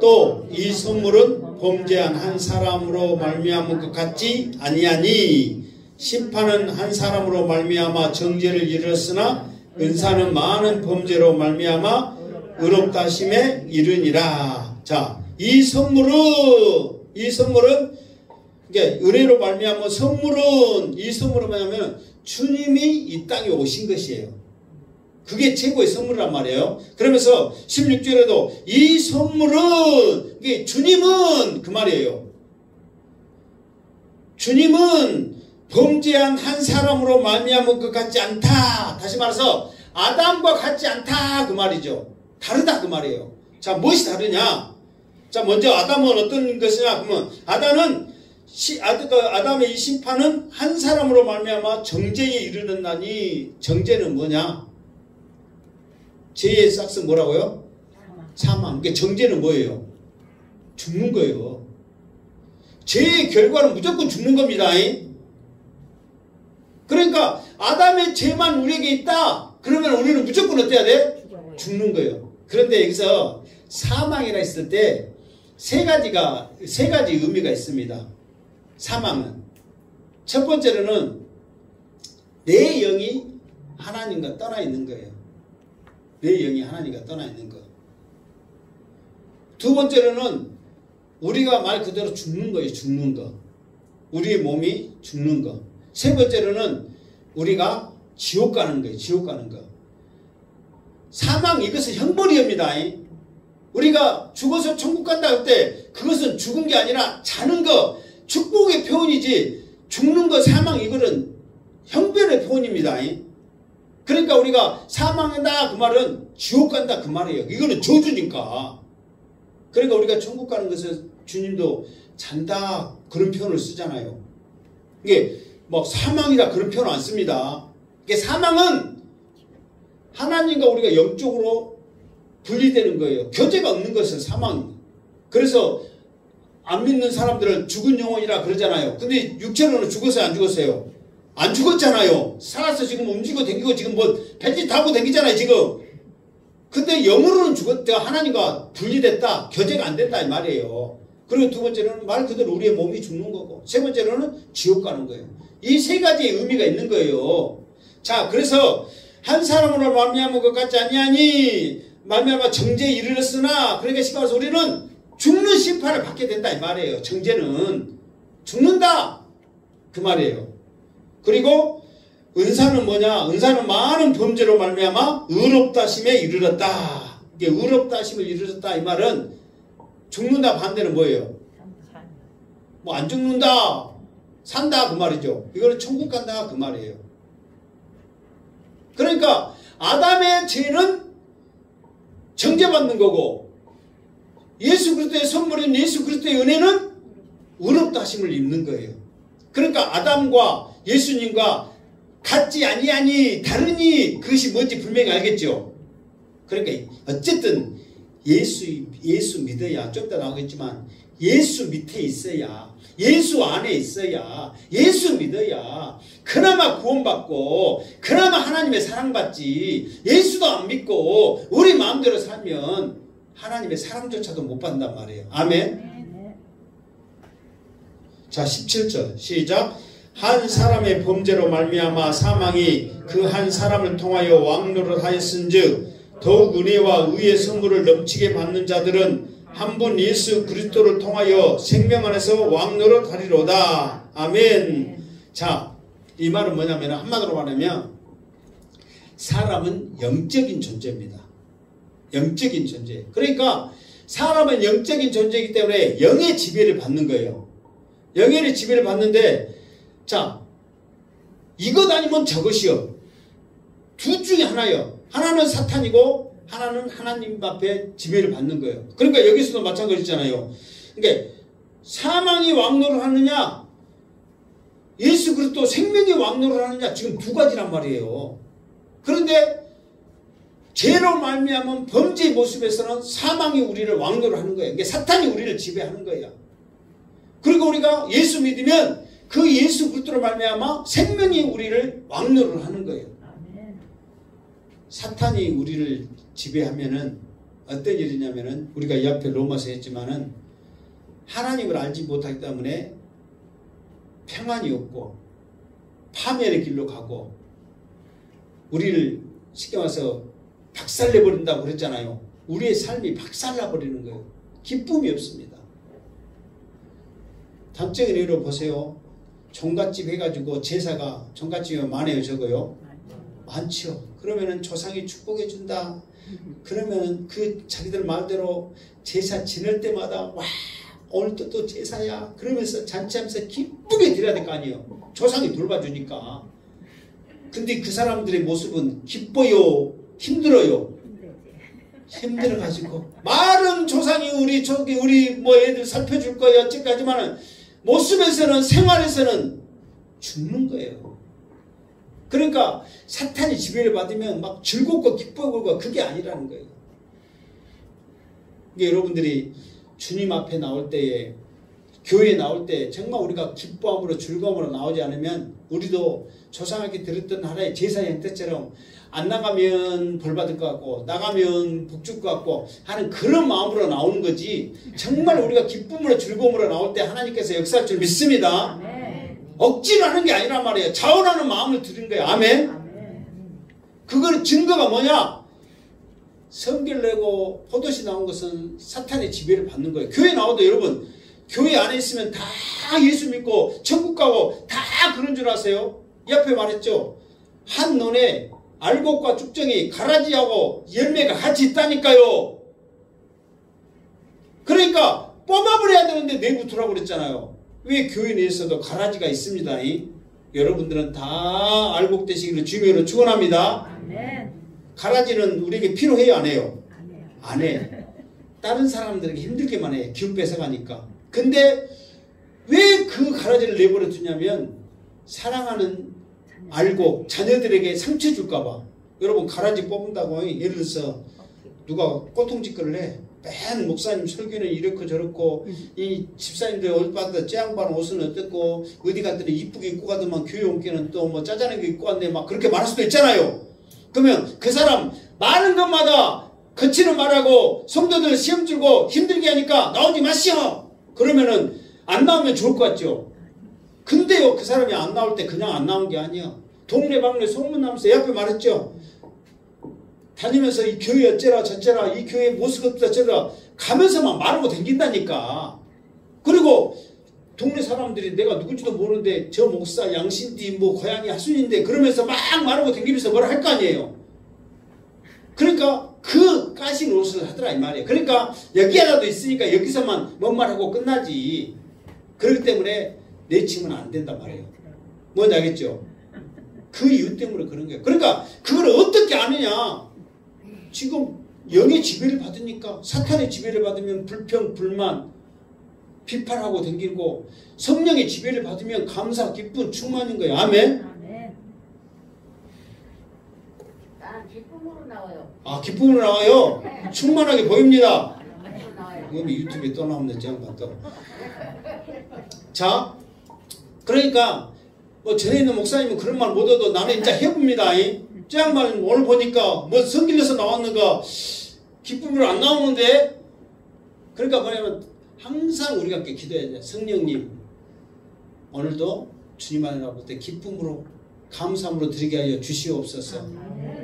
또 이 선물은 범죄한 한 사람으로 말미암은 것 같지 아니하니 심판은 한 사람으로 말미암아 정죄를 이르렀으나 은사는 많은 범죄로 말미암아 의롭다 하심에 이르니라. 자, 이 선물은 이게 은혜로 말미암은 이 선물은 뭐냐면 주님이 이 땅에 오신 것이에요. 그게 최고의 선물이란 말이에요. 그러면서 16절에도 이 선물은, 이게 주님은 그 말이에요. 주님은 범죄한 한 사람으로 말미암은 것 같지 않다. 다시 말해서 아담과 같지 않다 그 말이죠. 다르다 그 말이에요. 자, 무엇이 다르냐? 자, 먼저 아담은 어떤 것이냐? 그러면 아담의 이 심판은 한 사람으로 말미암아 정죄에 이르는다니. 정죄는 뭐냐? 죄의 싹은 뭐라고요? 사망. 그러니까 정죄는 뭐예요? 죽는 거예요. 죄의 결과는 무조건 죽는 겁니다. 그러니까 아담의 죄만 우리에게 있다. 그러면 우리는 무조건 어때야 돼? 죽는 거예요. 그런데 여기서 사망이라 했을 때 세 가지 의미가 있습니다. 사망은 첫 번째로는 내 영이 하나님과 떠나 있는 거예요. 내 영이 하나님과 떠나 있는 거. 두 번째로는 우리가 말 그대로 죽는 거예요. 죽는 거. 우리의 몸이 죽는 거. 세 번째로는 우리가 지옥 가는 거예요. 지옥 가는 거. 사망, 이것은 형벌이옵니다. 우리가 죽어서 천국 간다 할 때 그것은 죽은 게 아니라 자는 거, 축복의 표현이지, 죽는 거, 사망, 이거는 형벌의 표현입니다. 그러니까 우리가 사망한다 그 말은 지옥 간다 그 말이에요. 이거는 저주니까. 그러니까 우리가 천국 가는 것은 주님도 잔다 그런 표현을 쓰잖아요. 이게 뭐 사망이다 그런 표현 안 씁니다. 이게 사망은 하나님과 우리가 영적으로 분리되는 거예요. 교제가 없는 것은 사망. 그래서 안 믿는 사람들은 죽은 영혼이라 그러잖아요. 근데 육체로는 죽었어요, 안 죽었어요? 안 죽었잖아요. 살아서 지금 움직이고 댕기고 지금 뭐 벤치 타고 댕기잖아요, 지금. 근데 영으로는 죽었다. 하나님과 분리됐다. 교제가 안 됐다 이 말이에요. 그리고 두 번째로는 말 그대로 우리의 몸이 죽는 거고, 세 번째로는 지옥 가는 거예요. 이 세 가지의 의미가 있는 거예요. 자, 그래서 한 사람으로 말미암은 것 같지 아니하니 말미암아 정죄에 이르렀으나, 그러니까 말해서 우리는 죽는 심판을 받게 된다 이 말이에요. 정죄는 죽는다 그 말이에요. 그리고 은사는 뭐냐? 은사는 많은 범죄로 말미암아 의롭다 하심에 이르렀다. 이게 의롭다 하심을 이르렀다 이 말은 죽는다 반대는 뭐예요? 뭐 안 죽는다, 산다 그 말이죠. 이거는 천국 간다 그 말이에요. 그러니까 아담의 죄는 정죄받는 거고 예수 그리스도의 선물인 예수 그리스도의 은혜는 의롭다 하심을 입는 거예요. 그러니까 아담과 예수님과 같지 아니하니 다르니 그것이 뭔지 분명히 알겠죠. 그러니까 어쨌든 예수 믿어야, 좀 이따 나오겠지만 예수 밑에 있어야, 예수 안에 있어야, 예수 믿어야 그나마 구원받고 그나마 하나님의 사랑받지. 예수도 안 믿고 우리 마음대로 살면 하나님의 사랑조차도 못 받는단 말이에요. 아멘. 자, 17절 시작. 한 사람의 범죄로 말미암아 사망이 그 한 사람을 통하여 왕노를 하였은즉 더욱 은혜와 의의 선물을 넘치게 받는 자들은 한 분 예수 그리스도를 통하여 생명 안에서 왕노를 하리로다. 아멘. 자, 이 말은 뭐냐면 한마디로 말하면 사람은 영적인 존재입니다. 영적인 존재. 그러니까 사람은 영적인 존재이기 때문에 영의 지배를 받는 거예요. 영의 지배를 받는데, 자, 이것 아니면 저것이요. 둘 중에 하나요. 하나는 사탄이고 하나는 하나님 앞에 지배를 받는 거예요. 그러니까 여기서도 마찬가지잖아요. 그러니까 사망이 왕노를 하느냐, 예수 그리스도 생명이 왕노를 하느냐, 지금 두 가지란 말이에요. 그런데 죄로 말미암은 범죄의 모습에서는 사망이 우리를 왕노를 하는 거예요. 그러니까 사탄이 우리를 지배하는 거예요. 그리고 우리가 예수 믿으면 그 예수 그리스도로 말미암아 생명이 우리를 왕노를 하는 거예요. 사탄이 우리를 지배하면은 어떤 일이냐면은 우리가 이 앞에 로마서 했지만은 하나님을 알지 못하기 때문에 평안이 없고 파멸의 길로 가고 우리를 쉽게 말해서 박살내버린다고 그랬잖아요. 우리의 삶이 박살나버리는 거예요. 기쁨이 없습니다. 단적인 예로 보세요. 종갓집 해가지고 제사가 종갓집에 많아요, 적어요? 많죠. 그러면은 조상이 축복해 준다. 그러면은 그 자기들 마음대로 제사 지낼 때마다 와, 오늘도 또 제사야. 그러면서 잔치하면서 기쁘게 드려야 될 거 아니에요. 조상이 돌봐주니까. 근데 그 사람들의 모습은 기뻐요, 힘들어요? 힘들어가지고 말은 조상이 우리 뭐 애들 살펴줄 거예요 어찌까지만은 모습에서는, 생활에서는 죽는 거예요. 그러니까 사탄이 지배를 받으면 막 즐겁고 기뻐하고 그게 아니라는 거예요. 그러니까 여러분들이 주님 앞에 나올 때에, 교회에 나올 때 정말 우리가 기뻐함으로 즐거움으로 나오지 않으면 우리도 조상에게 드렸던 하나의 제사의 뜻처럼 안 나가면 벌 받을 것 같고 나가면 복 줄 것 같고 하는 그런 마음으로 나오는 거지, 정말 우리가 기쁨으로 즐거움으로 나올 때 하나님께서 역사할 줄 믿습니다. 아멘. 억지로 하는 게 아니란 말이에요. 자원하는 마음을 드린 거예요. 아멘. 그거는 증거가 뭐냐? 성길 내고 포도시 나온 것은 사탄의 지배를 받는 거예요. 교회 나와도 여러분 교회 안에 있으면 다 예수 믿고 천국 가고 다 그런 줄 아세요? 이 앞에 말했죠. 한 논에 알곡과 쭉정이 가라지하고 열매가 같이 있다니까요. 그러니까 뽑아버려야 되는데 내부투라고 그랬잖아요. 왜 교회 내에서도 가라지가 있습니다. 여러분들은 다 알곡 되시기를 주님으로 축원합니다. 아멘. 가라지는 우리에게 필요해요, 안 해요? 안 해. 다른 사람들에게 힘들게만 해. 기운 뺏어가니까. 근데 왜 그 가라지를 내버려 두냐면 사랑하는 알곡, 자녀들에게 상처 줄까봐. 여러분 가라지 뽑는다고 예를 들어서 누가 꼬통짓거리를 해. 맨 목사님 설교는 이렇고 저렇고 이 집사님들 옷 봐도 째양반 옷은 어떻고 어디 갔더니 이쁘게 입고 가더만 교회 온 게는 또 뭐 짜잔하게 입고 왔네 막 그렇게 말할 수도 있잖아요. 그러면 그 사람 많은 것마다 거치는 말하고 성도들 시험 주고 힘들게 하니까 나오지 마시오. 그러면은 안 나오면 좋을 것 같죠. 근데요, 그 사람이 안 나올 때 그냥 안 나온 게 아니야. 동네방네 소문나면서 옆에 말했죠. 다니면서 이 교회 어쩌라 저쩌라 이 교회 모습 어쩌라 가면서만 말하고 댕긴다니까. 그리고 동네 사람들이 내가 누군지도 모르는데 저 목사 양신디 뭐 고향이 하순인데 그러면서 막 말하고 댕기면서 뭐라 할 거 아니에요. 그러니까 그 까신 옷을 하더라 이 말이에요. 그러니까 여기 하나도 있으니까 여기서만 뭔 말하고 끝나지. 그렇기 때문에 내치면 안 된단 말이에요. 뭔지 알겠죠? 그 이유 때문에 그런 거예요. 그러니까 그걸 어떻게 아느냐. 지금 영의 지배를 받으니까 사탄의 지배를 받으면 불평, 불만, 비판하고 댕기고 성령의 지배를 받으면 감사, 기쁨, 충만인 거예요. 아멘? 나는 기쁨으로 나와요. 아, 기쁨으로 나와요? 충만하게 보입니다. 이건 유튜브에 또 나오는데 제가 봤다. 자, 그러니까 뭐 전에 있는 목사님은 그런 말 못해도 나는 진짜 해봅니다. 저 양반 오늘 보니까 뭐 성길에서 나왔는가 기쁨으로 안 나오는데. 그러니까 뭐냐면 항상 우리가 이렇게 기도해야 돼. 성령님 오늘도 주님 안에 나올 때 기쁨으로 감사함으로 드리게 하여 주시옵소서.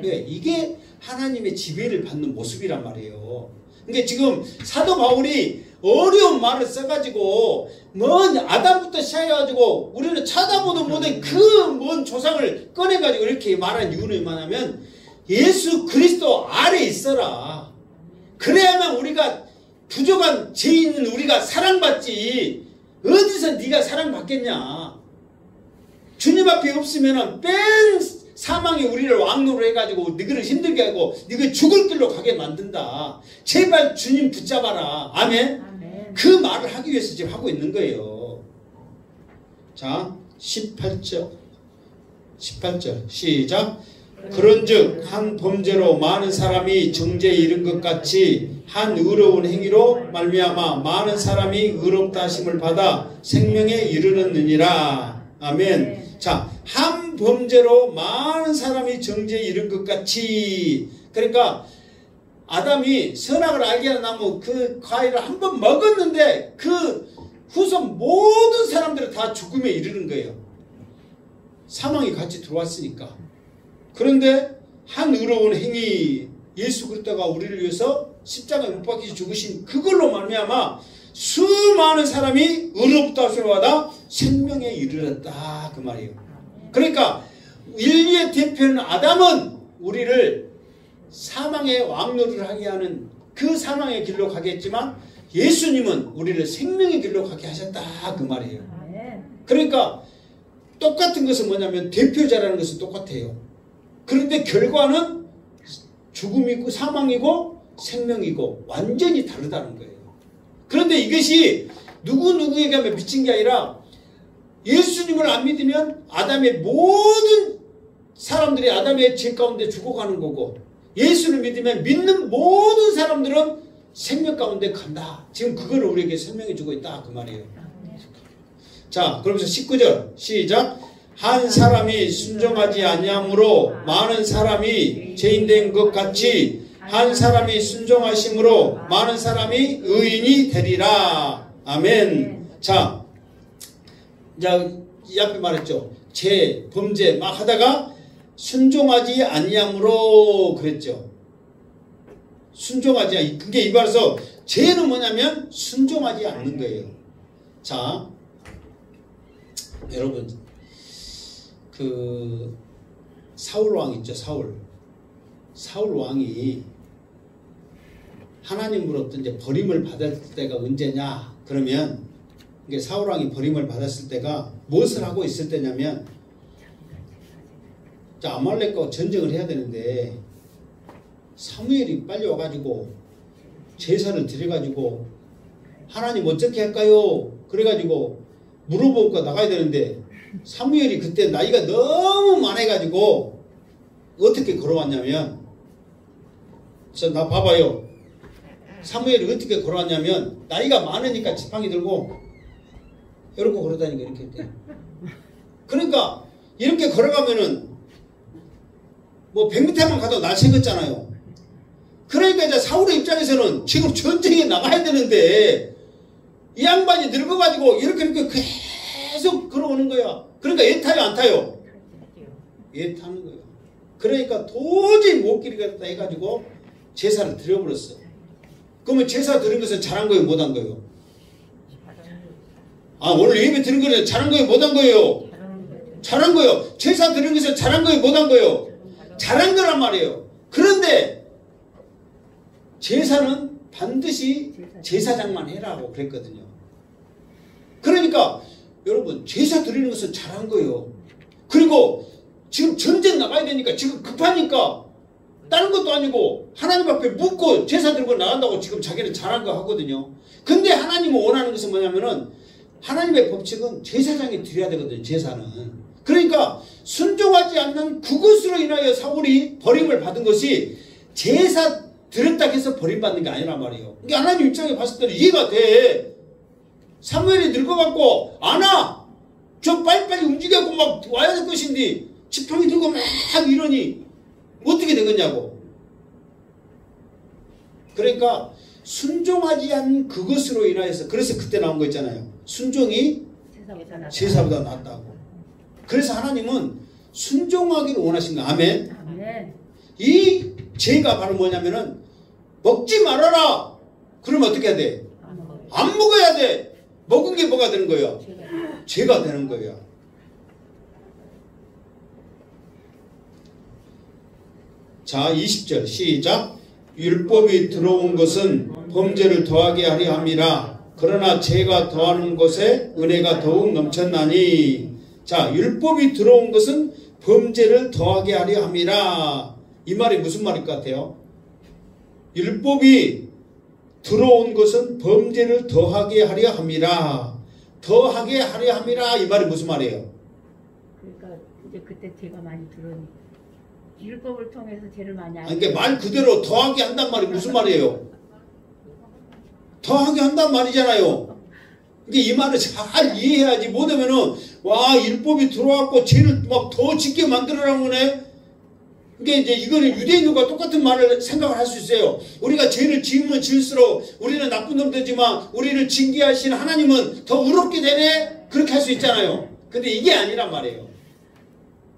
네, 이게 하나님의 지배를 받는 모습이란 말이에요. 그러니까 지금 사도 바울이 어려운 말을 써가지고 먼 아담부터 시작해가지고 우리는 찾아보도 못한 그 먼 조상을 꺼내가지고 이렇게 말한 이유는 뭐냐면 예수 그리스도 아래 있어라. 그래야만 우리가 부족한 죄 있는 우리가 사랑받지. 어디서 네가 사랑받겠냐. 주님 앞에 없으면 뺀 사망이 우리를 왕노로 해가지고 너희를 힘들게 하고 너희 죽을 길로 가게 만든다. 제발 주님 붙잡아라. 아멘? 아멘. 그 말을 하기 위해서 지금 하고 있는 거예요. 자 18절 시작. 그런즉 한 범죄로 많은 사람이 정죄에 이른 것 같이 한 의로운 행위로 말미암아 많은 사람이 의롭다 하심을 받아 생명에 이르느니라. 아멘. 자, 한 범죄로 많은 사람이 정죄에 이른 것 같이. 그러니까 아담이 선악을 알게 하는 나무 그 과일을 한번 먹었는데 그 후손 모든 사람들은 다 죽음에 이르는 거예요. 사망이 같이 들어왔으니까. 그런데 한 의로운 행위, 예수 그리스도가 우리를 위해서 십자가에 못 박히시 죽으신 그걸로 말미암아 수많은 사람이 의롭다 하심을 받아 생명에 이르렀다 그 말이에요. 그러니까 인류의 대표는 아담은 우리를 사망의 왕노를 하게 하는 그 사망의 길로 가게 했지만 예수님은 우리를 생명의 길로 가게 하셨다 그 말이에요. 그러니까 똑같은 것은 뭐냐면 대표자라는 것은 똑같아요. 그런데 결과는 죽음이고 사망이고 생명이고 완전히 다르다는 거예요. 그런데 이것이 누구에게 미친 게 아니라 예수님을 안 믿으면 아담의 모든 사람들이 아담의 죄 가운데 죽어가는 거고 예수를 믿으면 믿는 모든 사람들은 생명 가운데 간다. 지금 그거를 우리에게 설명해 주고 있다 그 말이에요. 자, 그러면서 19절 시작. 한 사람이 순종하지 아니함으로 많은 사람이 죄인된 것 같이 한 사람이 순종하심으로 많은 사람이 의인이 되리라. 아멘. 자, 이 앞에 말했죠. 죄, 범죄 막 하다가 순종하지 아니함으로 그랬죠. 순종하지, 그게 이 말에서 죄는 뭐냐면 순종하지 않는 거예요. 자, 여러분, 그 사울 왕 있죠. 사울 왕이 하나님으로부터 이제 버림을 받을 때가 언제냐? 그러면 이게 사울 왕이 버림을 받았을 때가 무엇을 하고 있을 때냐면, 자, 아말렉과 전쟁을 해야 되는데 사무엘이 빨리 와가지고 제사를 드려가지고 하나님 어떻게 할까요? 그래가지고 물어보고 나가야 되는데 사무엘이 그때 나이가 너무 많아가지고 어떻게 걸어왔냐면, 나 봐봐요. 사무엘이 어떻게 걸어왔냐면 나이가 많으니까 지팡이 들고 이렇게 걸어다니고 이렇게 돼. 그러니까 이렇게 걸어가면은 뭐 100m만 가도 날 새겼잖아요. 그러니까 이제 사울의 입장에서는 지금 전쟁에 나가야 되는데 이 양반이 늙어가지고 이렇게 계속 걸어오는 거야. 그러니까 얘 타요 안 타요? 얘 타는 거야. 그러니까 도저히 못 기르겠다 해가지고 제사를 드려버렸어. 그러면 제사 드린 것은 잘한 거예요 못한 거예요? 아, 오늘 예배 드린 거는 잘한 거예요? 못한 거예요? 잘한 거예요. 제사 드린 것은 잘한 거예요? 못한 거예요? 잘한 거란 말이에요. 그런데 제사는 반드시 제사장만 해라고 그랬거든요. 그러니까 여러분 제사 드리는 것은 잘한 거예요. 그리고 지금 전쟁 나가야 되니까 지금 급하니까 다른 것도 아니고 하나님 앞에 묻고 제사 들고 나간다고 지금 자기는 잘한 거 하거든요. 근데 하나님은 원하는 것은 뭐냐면은 하나님의 법칙은 제사장이 드려야 되거든요. 제사는. 그러니까 순종하지 않는 그것으로 인하여 사울이 버림을 받은 것이 제사 드렸다 해서 버림받는 게 아니란 말이에요. 이게 하나님 입장에 봤을 때는 이해가 돼. 사무엘이 늙어갖고 안 와. 저 빨리빨리 움직여고 막 와야 될 것인데 지팡이 들고 막 이러니 어떻게 되겠냐고. 그러니까 순종하지 않은 그것으로 인하여서 그래서 그때 나온 거 있잖아요. 순종이 제사보다 낫다고. 그래서 하나님은 순종하기를 원하신 거예요. 아멘. 아멘. 이 죄가 바로 뭐냐면은 먹지 말아라. 그러면 어떻게 해야 돼? 안 먹어야 돼. 먹은 게 뭐가 되는 거예요? 죄가 되는 거예요. 자, 20절 시작. 율법이 들어온 것은 범죄를 더하게 하려 함이라. 그러나 죄가 더하는 것에 은혜가 더욱 넘쳤나니. 자, 율법이 들어온 것은 범죄를 더하게 하려 함이라. 이 말이 무슨 말일 것 같아요? 율법이 들어온 것은 범죄를 더하게 하려 함이라. 더하게 하려 함이라. 이 말이 무슨 말이에요? 그러니까 이제 그때 죄가 많이 들어오니 율법을 통해서 죄를 많이 아니, 그러니까 말 그대로 더하게 한단 말이 무슨 말이에요? 더하게 한단 말이잖아요. 이게 이 말을 잘 이해해야지. 못하면은 와 율법이 들어왔고 죄를 막 더 짓게 만들어라는 거네. 이게 이제 이거는 유대인들과 똑같은 말을 생각을 할 수 있어요. 우리가 죄를 지으면 지을수록 우리는 나쁜 놈들지만 우리를 징계하신 하나님은 더 의롭게 되네. 그렇게 할 수 있잖아요. 근데 이게 아니란 말이에요.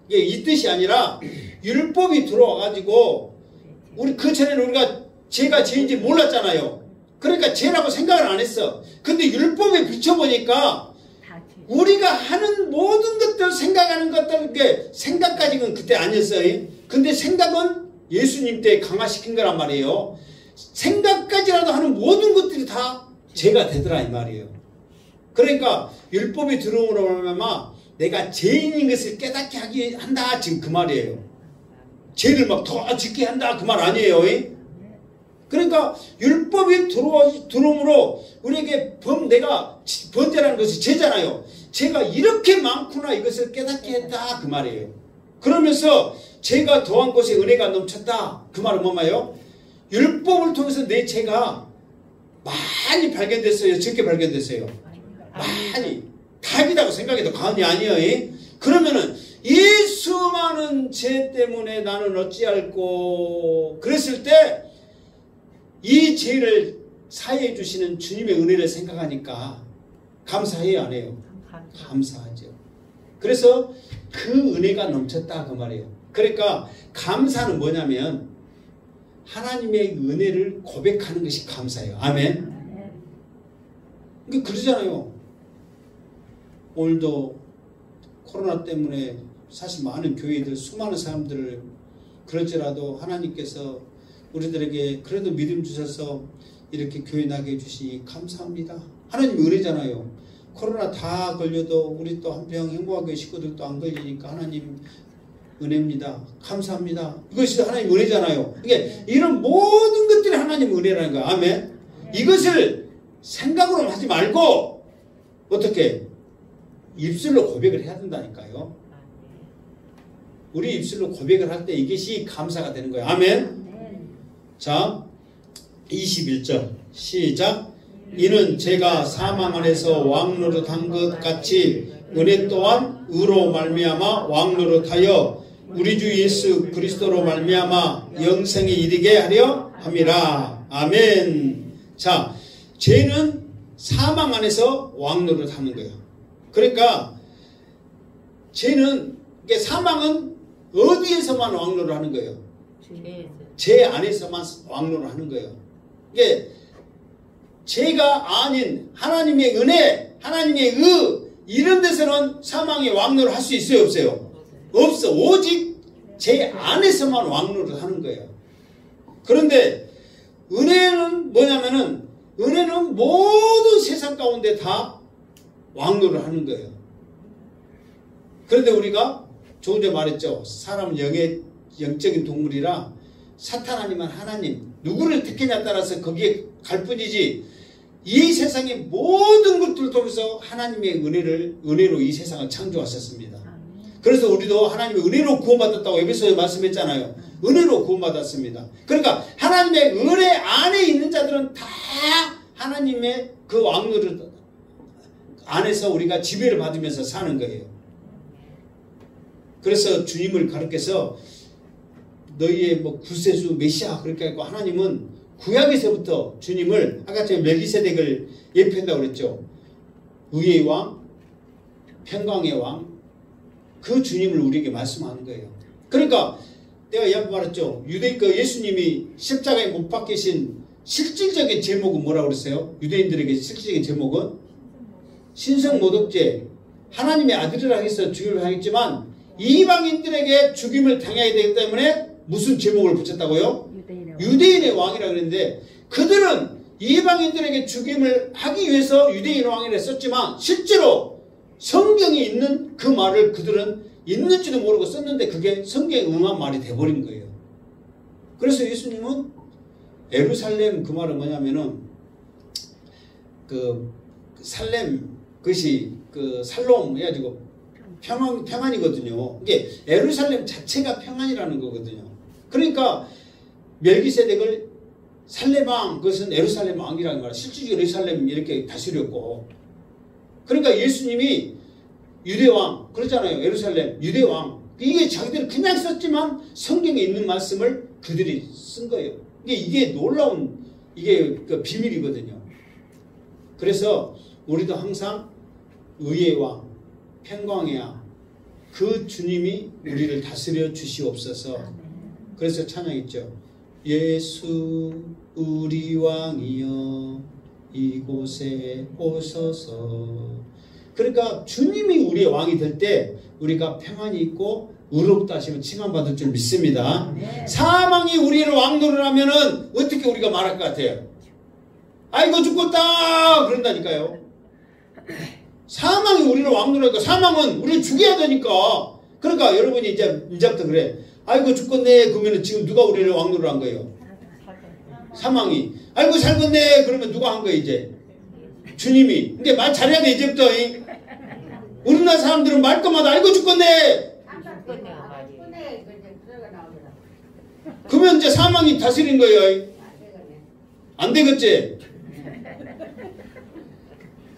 이게 이 뜻이 아니라 율법이 들어와가지고 우리 그 전에는 우리가 죄가 죄인지 몰랐잖아요. 그러니까 죄라고 생각을 안 했어. 근데 율법에 비춰보니까 우리가 하는 모든 것들 생각하는 것들 게 생각까지는 그때 아니었어요. 근데 생각은 예수님 때 강화시킨 거란 말이에요. 생각까지라도 하는 모든 것들이 다 죄가 되더라 이 말이에요. 그러니까 율법이 들어오므로 말미암아 내가 죄인인 것을 깨닫게 하게 한다 지금 그 말이에요. 죄를 막 더 짓게 한다 그 말 아니에요. 그러니까 율법이 들어오므로 우리에게 내가 번제라는 것이 죄잖아요. 죄가 이렇게 많구나 이것을 깨닫게 했다 그 말이에요. 그러면서 죄가 더한 것에 은혜가 넘쳤다 그 말은 뭐예요? 율법을 통해서 내 죄가 많이 발견됐어요? 적게 발견됐어요? 많이 답이라고 생각해도 과언이 아니에요. 그러면은 이 수많은 죄 때문에 나는 어찌할꼬 그랬을 때 이 죄를 사해해 주시는 주님의 은혜를 생각하니까 감사해요 안 해요? 감사하죠. 그래서 그 은혜가 넘쳤다 그 말이에요. 그러니까 감사는 뭐냐면 하나님의 은혜를 고백하는 것이 감사예요. 아멘. 그러니까 그러잖아요. 오늘도 코로나 때문에 사실 많은 교회들 수많은 사람들을 그럴지라도 하나님께서 우리들에게 그래도 믿음 주셔서 이렇게 교회 나게 해주시니 감사합니다. 하나님 은혜잖아요. 코로나 다 걸려도 우리 또 한평 행복하게 식구들도 안 걸리니까 하나님 은혜입니다. 감사합니다. 이것이 하나님 은혜잖아요. 이게 이런 모든 것들이 하나님 은혜라는 거야. 아멘. 이것을 생각으로 하지 말고 어떻게 입술로 고백을 해야 된다니까요. 우리 입술로 고백을 할 때 이것이 감사가 되는 거예요. 아멘. 자 21절 시작. 이는 제가 사망 안에서 왕노릇한 것 같이 은혜 또한 의로 말미암아 왕노릇하여 우리 주 예수 그리스도로 말미암아 영생에 이르게 하려 함이라. 아멘. 자 죄는 사망 안에서 왕노릇하는 거예요. 그러니까 죄는 사망은 어디에서만 왕노릇하는 거예요? 죄 안에서만 왕노를 하는 거예요. 이게 죄가 아닌 하나님의 은혜, 하나님의 이런 데서는 사망의 왕노를 할 수 있어요, 없어요? 없어. 오직 죄 안에서만 왕노를 하는 거예요. 그런데 은혜는 뭐냐면은 은혜는 모든 세상 가운데 다 왕노를 하는 거예요. 그런데 우리가 조금 전에 말했죠. 사람은 영적인 동물이라 사탄 아니면 하나님 누구를 택하냐에 따라서 거기에 갈 뿐이지 이 세상의 모든 것들을 통해서 하나님의 은혜로 이 세상을 창조하셨습니다. 그래서 우리도 하나님의 은혜로 구원받았다고 에베소에 말씀했잖아요. 은혜로 구원받았습니다. 그러니까 하나님의 은혜 안에 있는 자들은 다 하나님의 그 왕노를 안에서 우리가 지배를 받으면서 사는 거예요. 그래서 주님을 가르쳐서 너희의 뭐 구세주 메시아 그렇게 하고 하나님은 구약에서부터 주님을 아까 전에 멜기세덱을 예표한다고 그랬죠. 의의 왕, 평강의 왕, 그 주님을 우리에게 말씀하는 거예요. 그러니까 내가 옆에 말했죠. 유대인과 예수님이 십자가에 못 박히신 실질적인 제목은 뭐라고 그랬어요? 유대인들에게 실질적인 제목은 신성모독죄, 하나님의 아들이라 해서 죽임을 당했지만 이방인들에게 죽임을 당해야 되기 때문에 무슨 제목을 붙였다고요? 유대인의 왕이라고 그랬는데 그들은 이방인들에게 죽임을 하기 위해서 유대인의 왕이라 썼지만 실제로 성경에 있는 그 말을 그들은 있는지도 모르고 썼는데 그게 성경에 응한 말이 돼버린 거예요. 그래서 예수님은 예루살렘 그 말은 뭐냐면은 그 살렘 그것이 그 살롬 해가지고 평안이거든요. 이게 예루살렘 자체가 평안이라는 거거든요. 그러니까 멜기세덱을 살렘왕 그것은 예루살렘 왕이라는 거라 실질적으로 예루살렘 이렇게 다스렸고 그러니까 예수님이 유대왕 그렇잖아요. 예루살렘 유대왕 이게 자기들이 그냥 썼지만 성경에 있는 말씀을 그들이 쓴 거예요. 이게 놀라운 이게 그 비밀이거든요. 그래서 우리도 항상 의의 왕 평강의 왕 그 주님이 우리를 다스려 주시옵소서. 그래서 찬양했죠. 예수 우리 왕이여 이곳에 오소서. 그러니까 주님이 우리의 왕이 될 때 우리가 평안이 있고 의롭다 하시면 칭함받을 줄 믿습니다. 사망이 우리를 왕노를 하면은 어떻게 우리가 말할 것 같아요? 아이고 죽겠다 그런다니까요. 사망이 우리를 왕노하니까 사망은 우리를 죽여야 되니까. 그러니까 여러분이 이제부터 그래. 아이고 죽겠네 그러면 지금 누가 우리를 왕노를 한 거예요? 사망이. 아이고 살겠네 그러면 누가 한 거예요 이제? 주님이. 근데 말 잘해야 돼 이제부터. 우리나라 사람들은 말끝마다 아이고 죽겠네. 그러면 이제 사망이 다스린 거예요. 안 되겠지?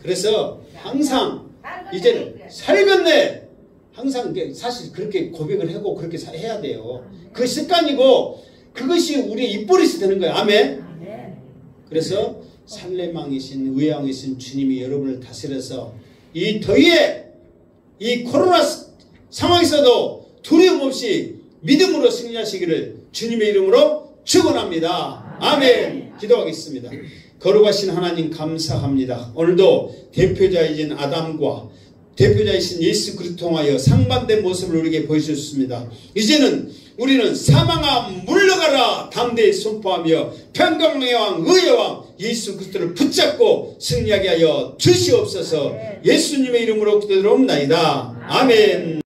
그래서 항상 이제는 살겠네. 항상 사실 그렇게 고백을 하고 그렇게 해야 돼요. 그 습관이고 그것이 우리의 입버릇이 되는 거예요. 아멘. 그래서 살렘왕이신 의왕이신 주님이 여러분을 다스려서 이 더위에 이 코로나 상황에서도 두려움 없이 믿음으로 승리하시기를 주님의 이름으로 축원합니다. 아멘. 기도하겠습니다. 거룩하신 하나님 감사합니다. 오늘도 대표자이신 아담과 대표자이신 예수 그리스도 통하여 상반된 모습을 우리에게 보여주셨습니다. 이제는 우리는 사망아 물러가라 담대히 선포하며 평강의 왕 의의 왕 예수 그리스도를 붙잡고 승리하게 하여 주시옵소서. 예수님의 이름으로 기도드리옵나이다. 아멘.